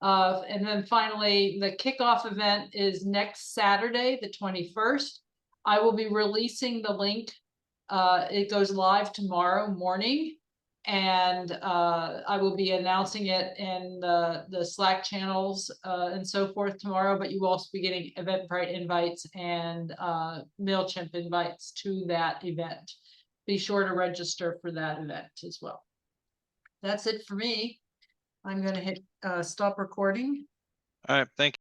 And then finally, the kickoff event is next Saturday, the 21st. I will be releasing the link. It goes live tomorrow morning, and I will be announcing it in the Slack channels and so forth tomorrow, but you will also be getting Eventbrite invites and MailChimp invites to that event. Be sure to register for that event as well. That's it for me. I'm going to hit stop recording. All right, thank you.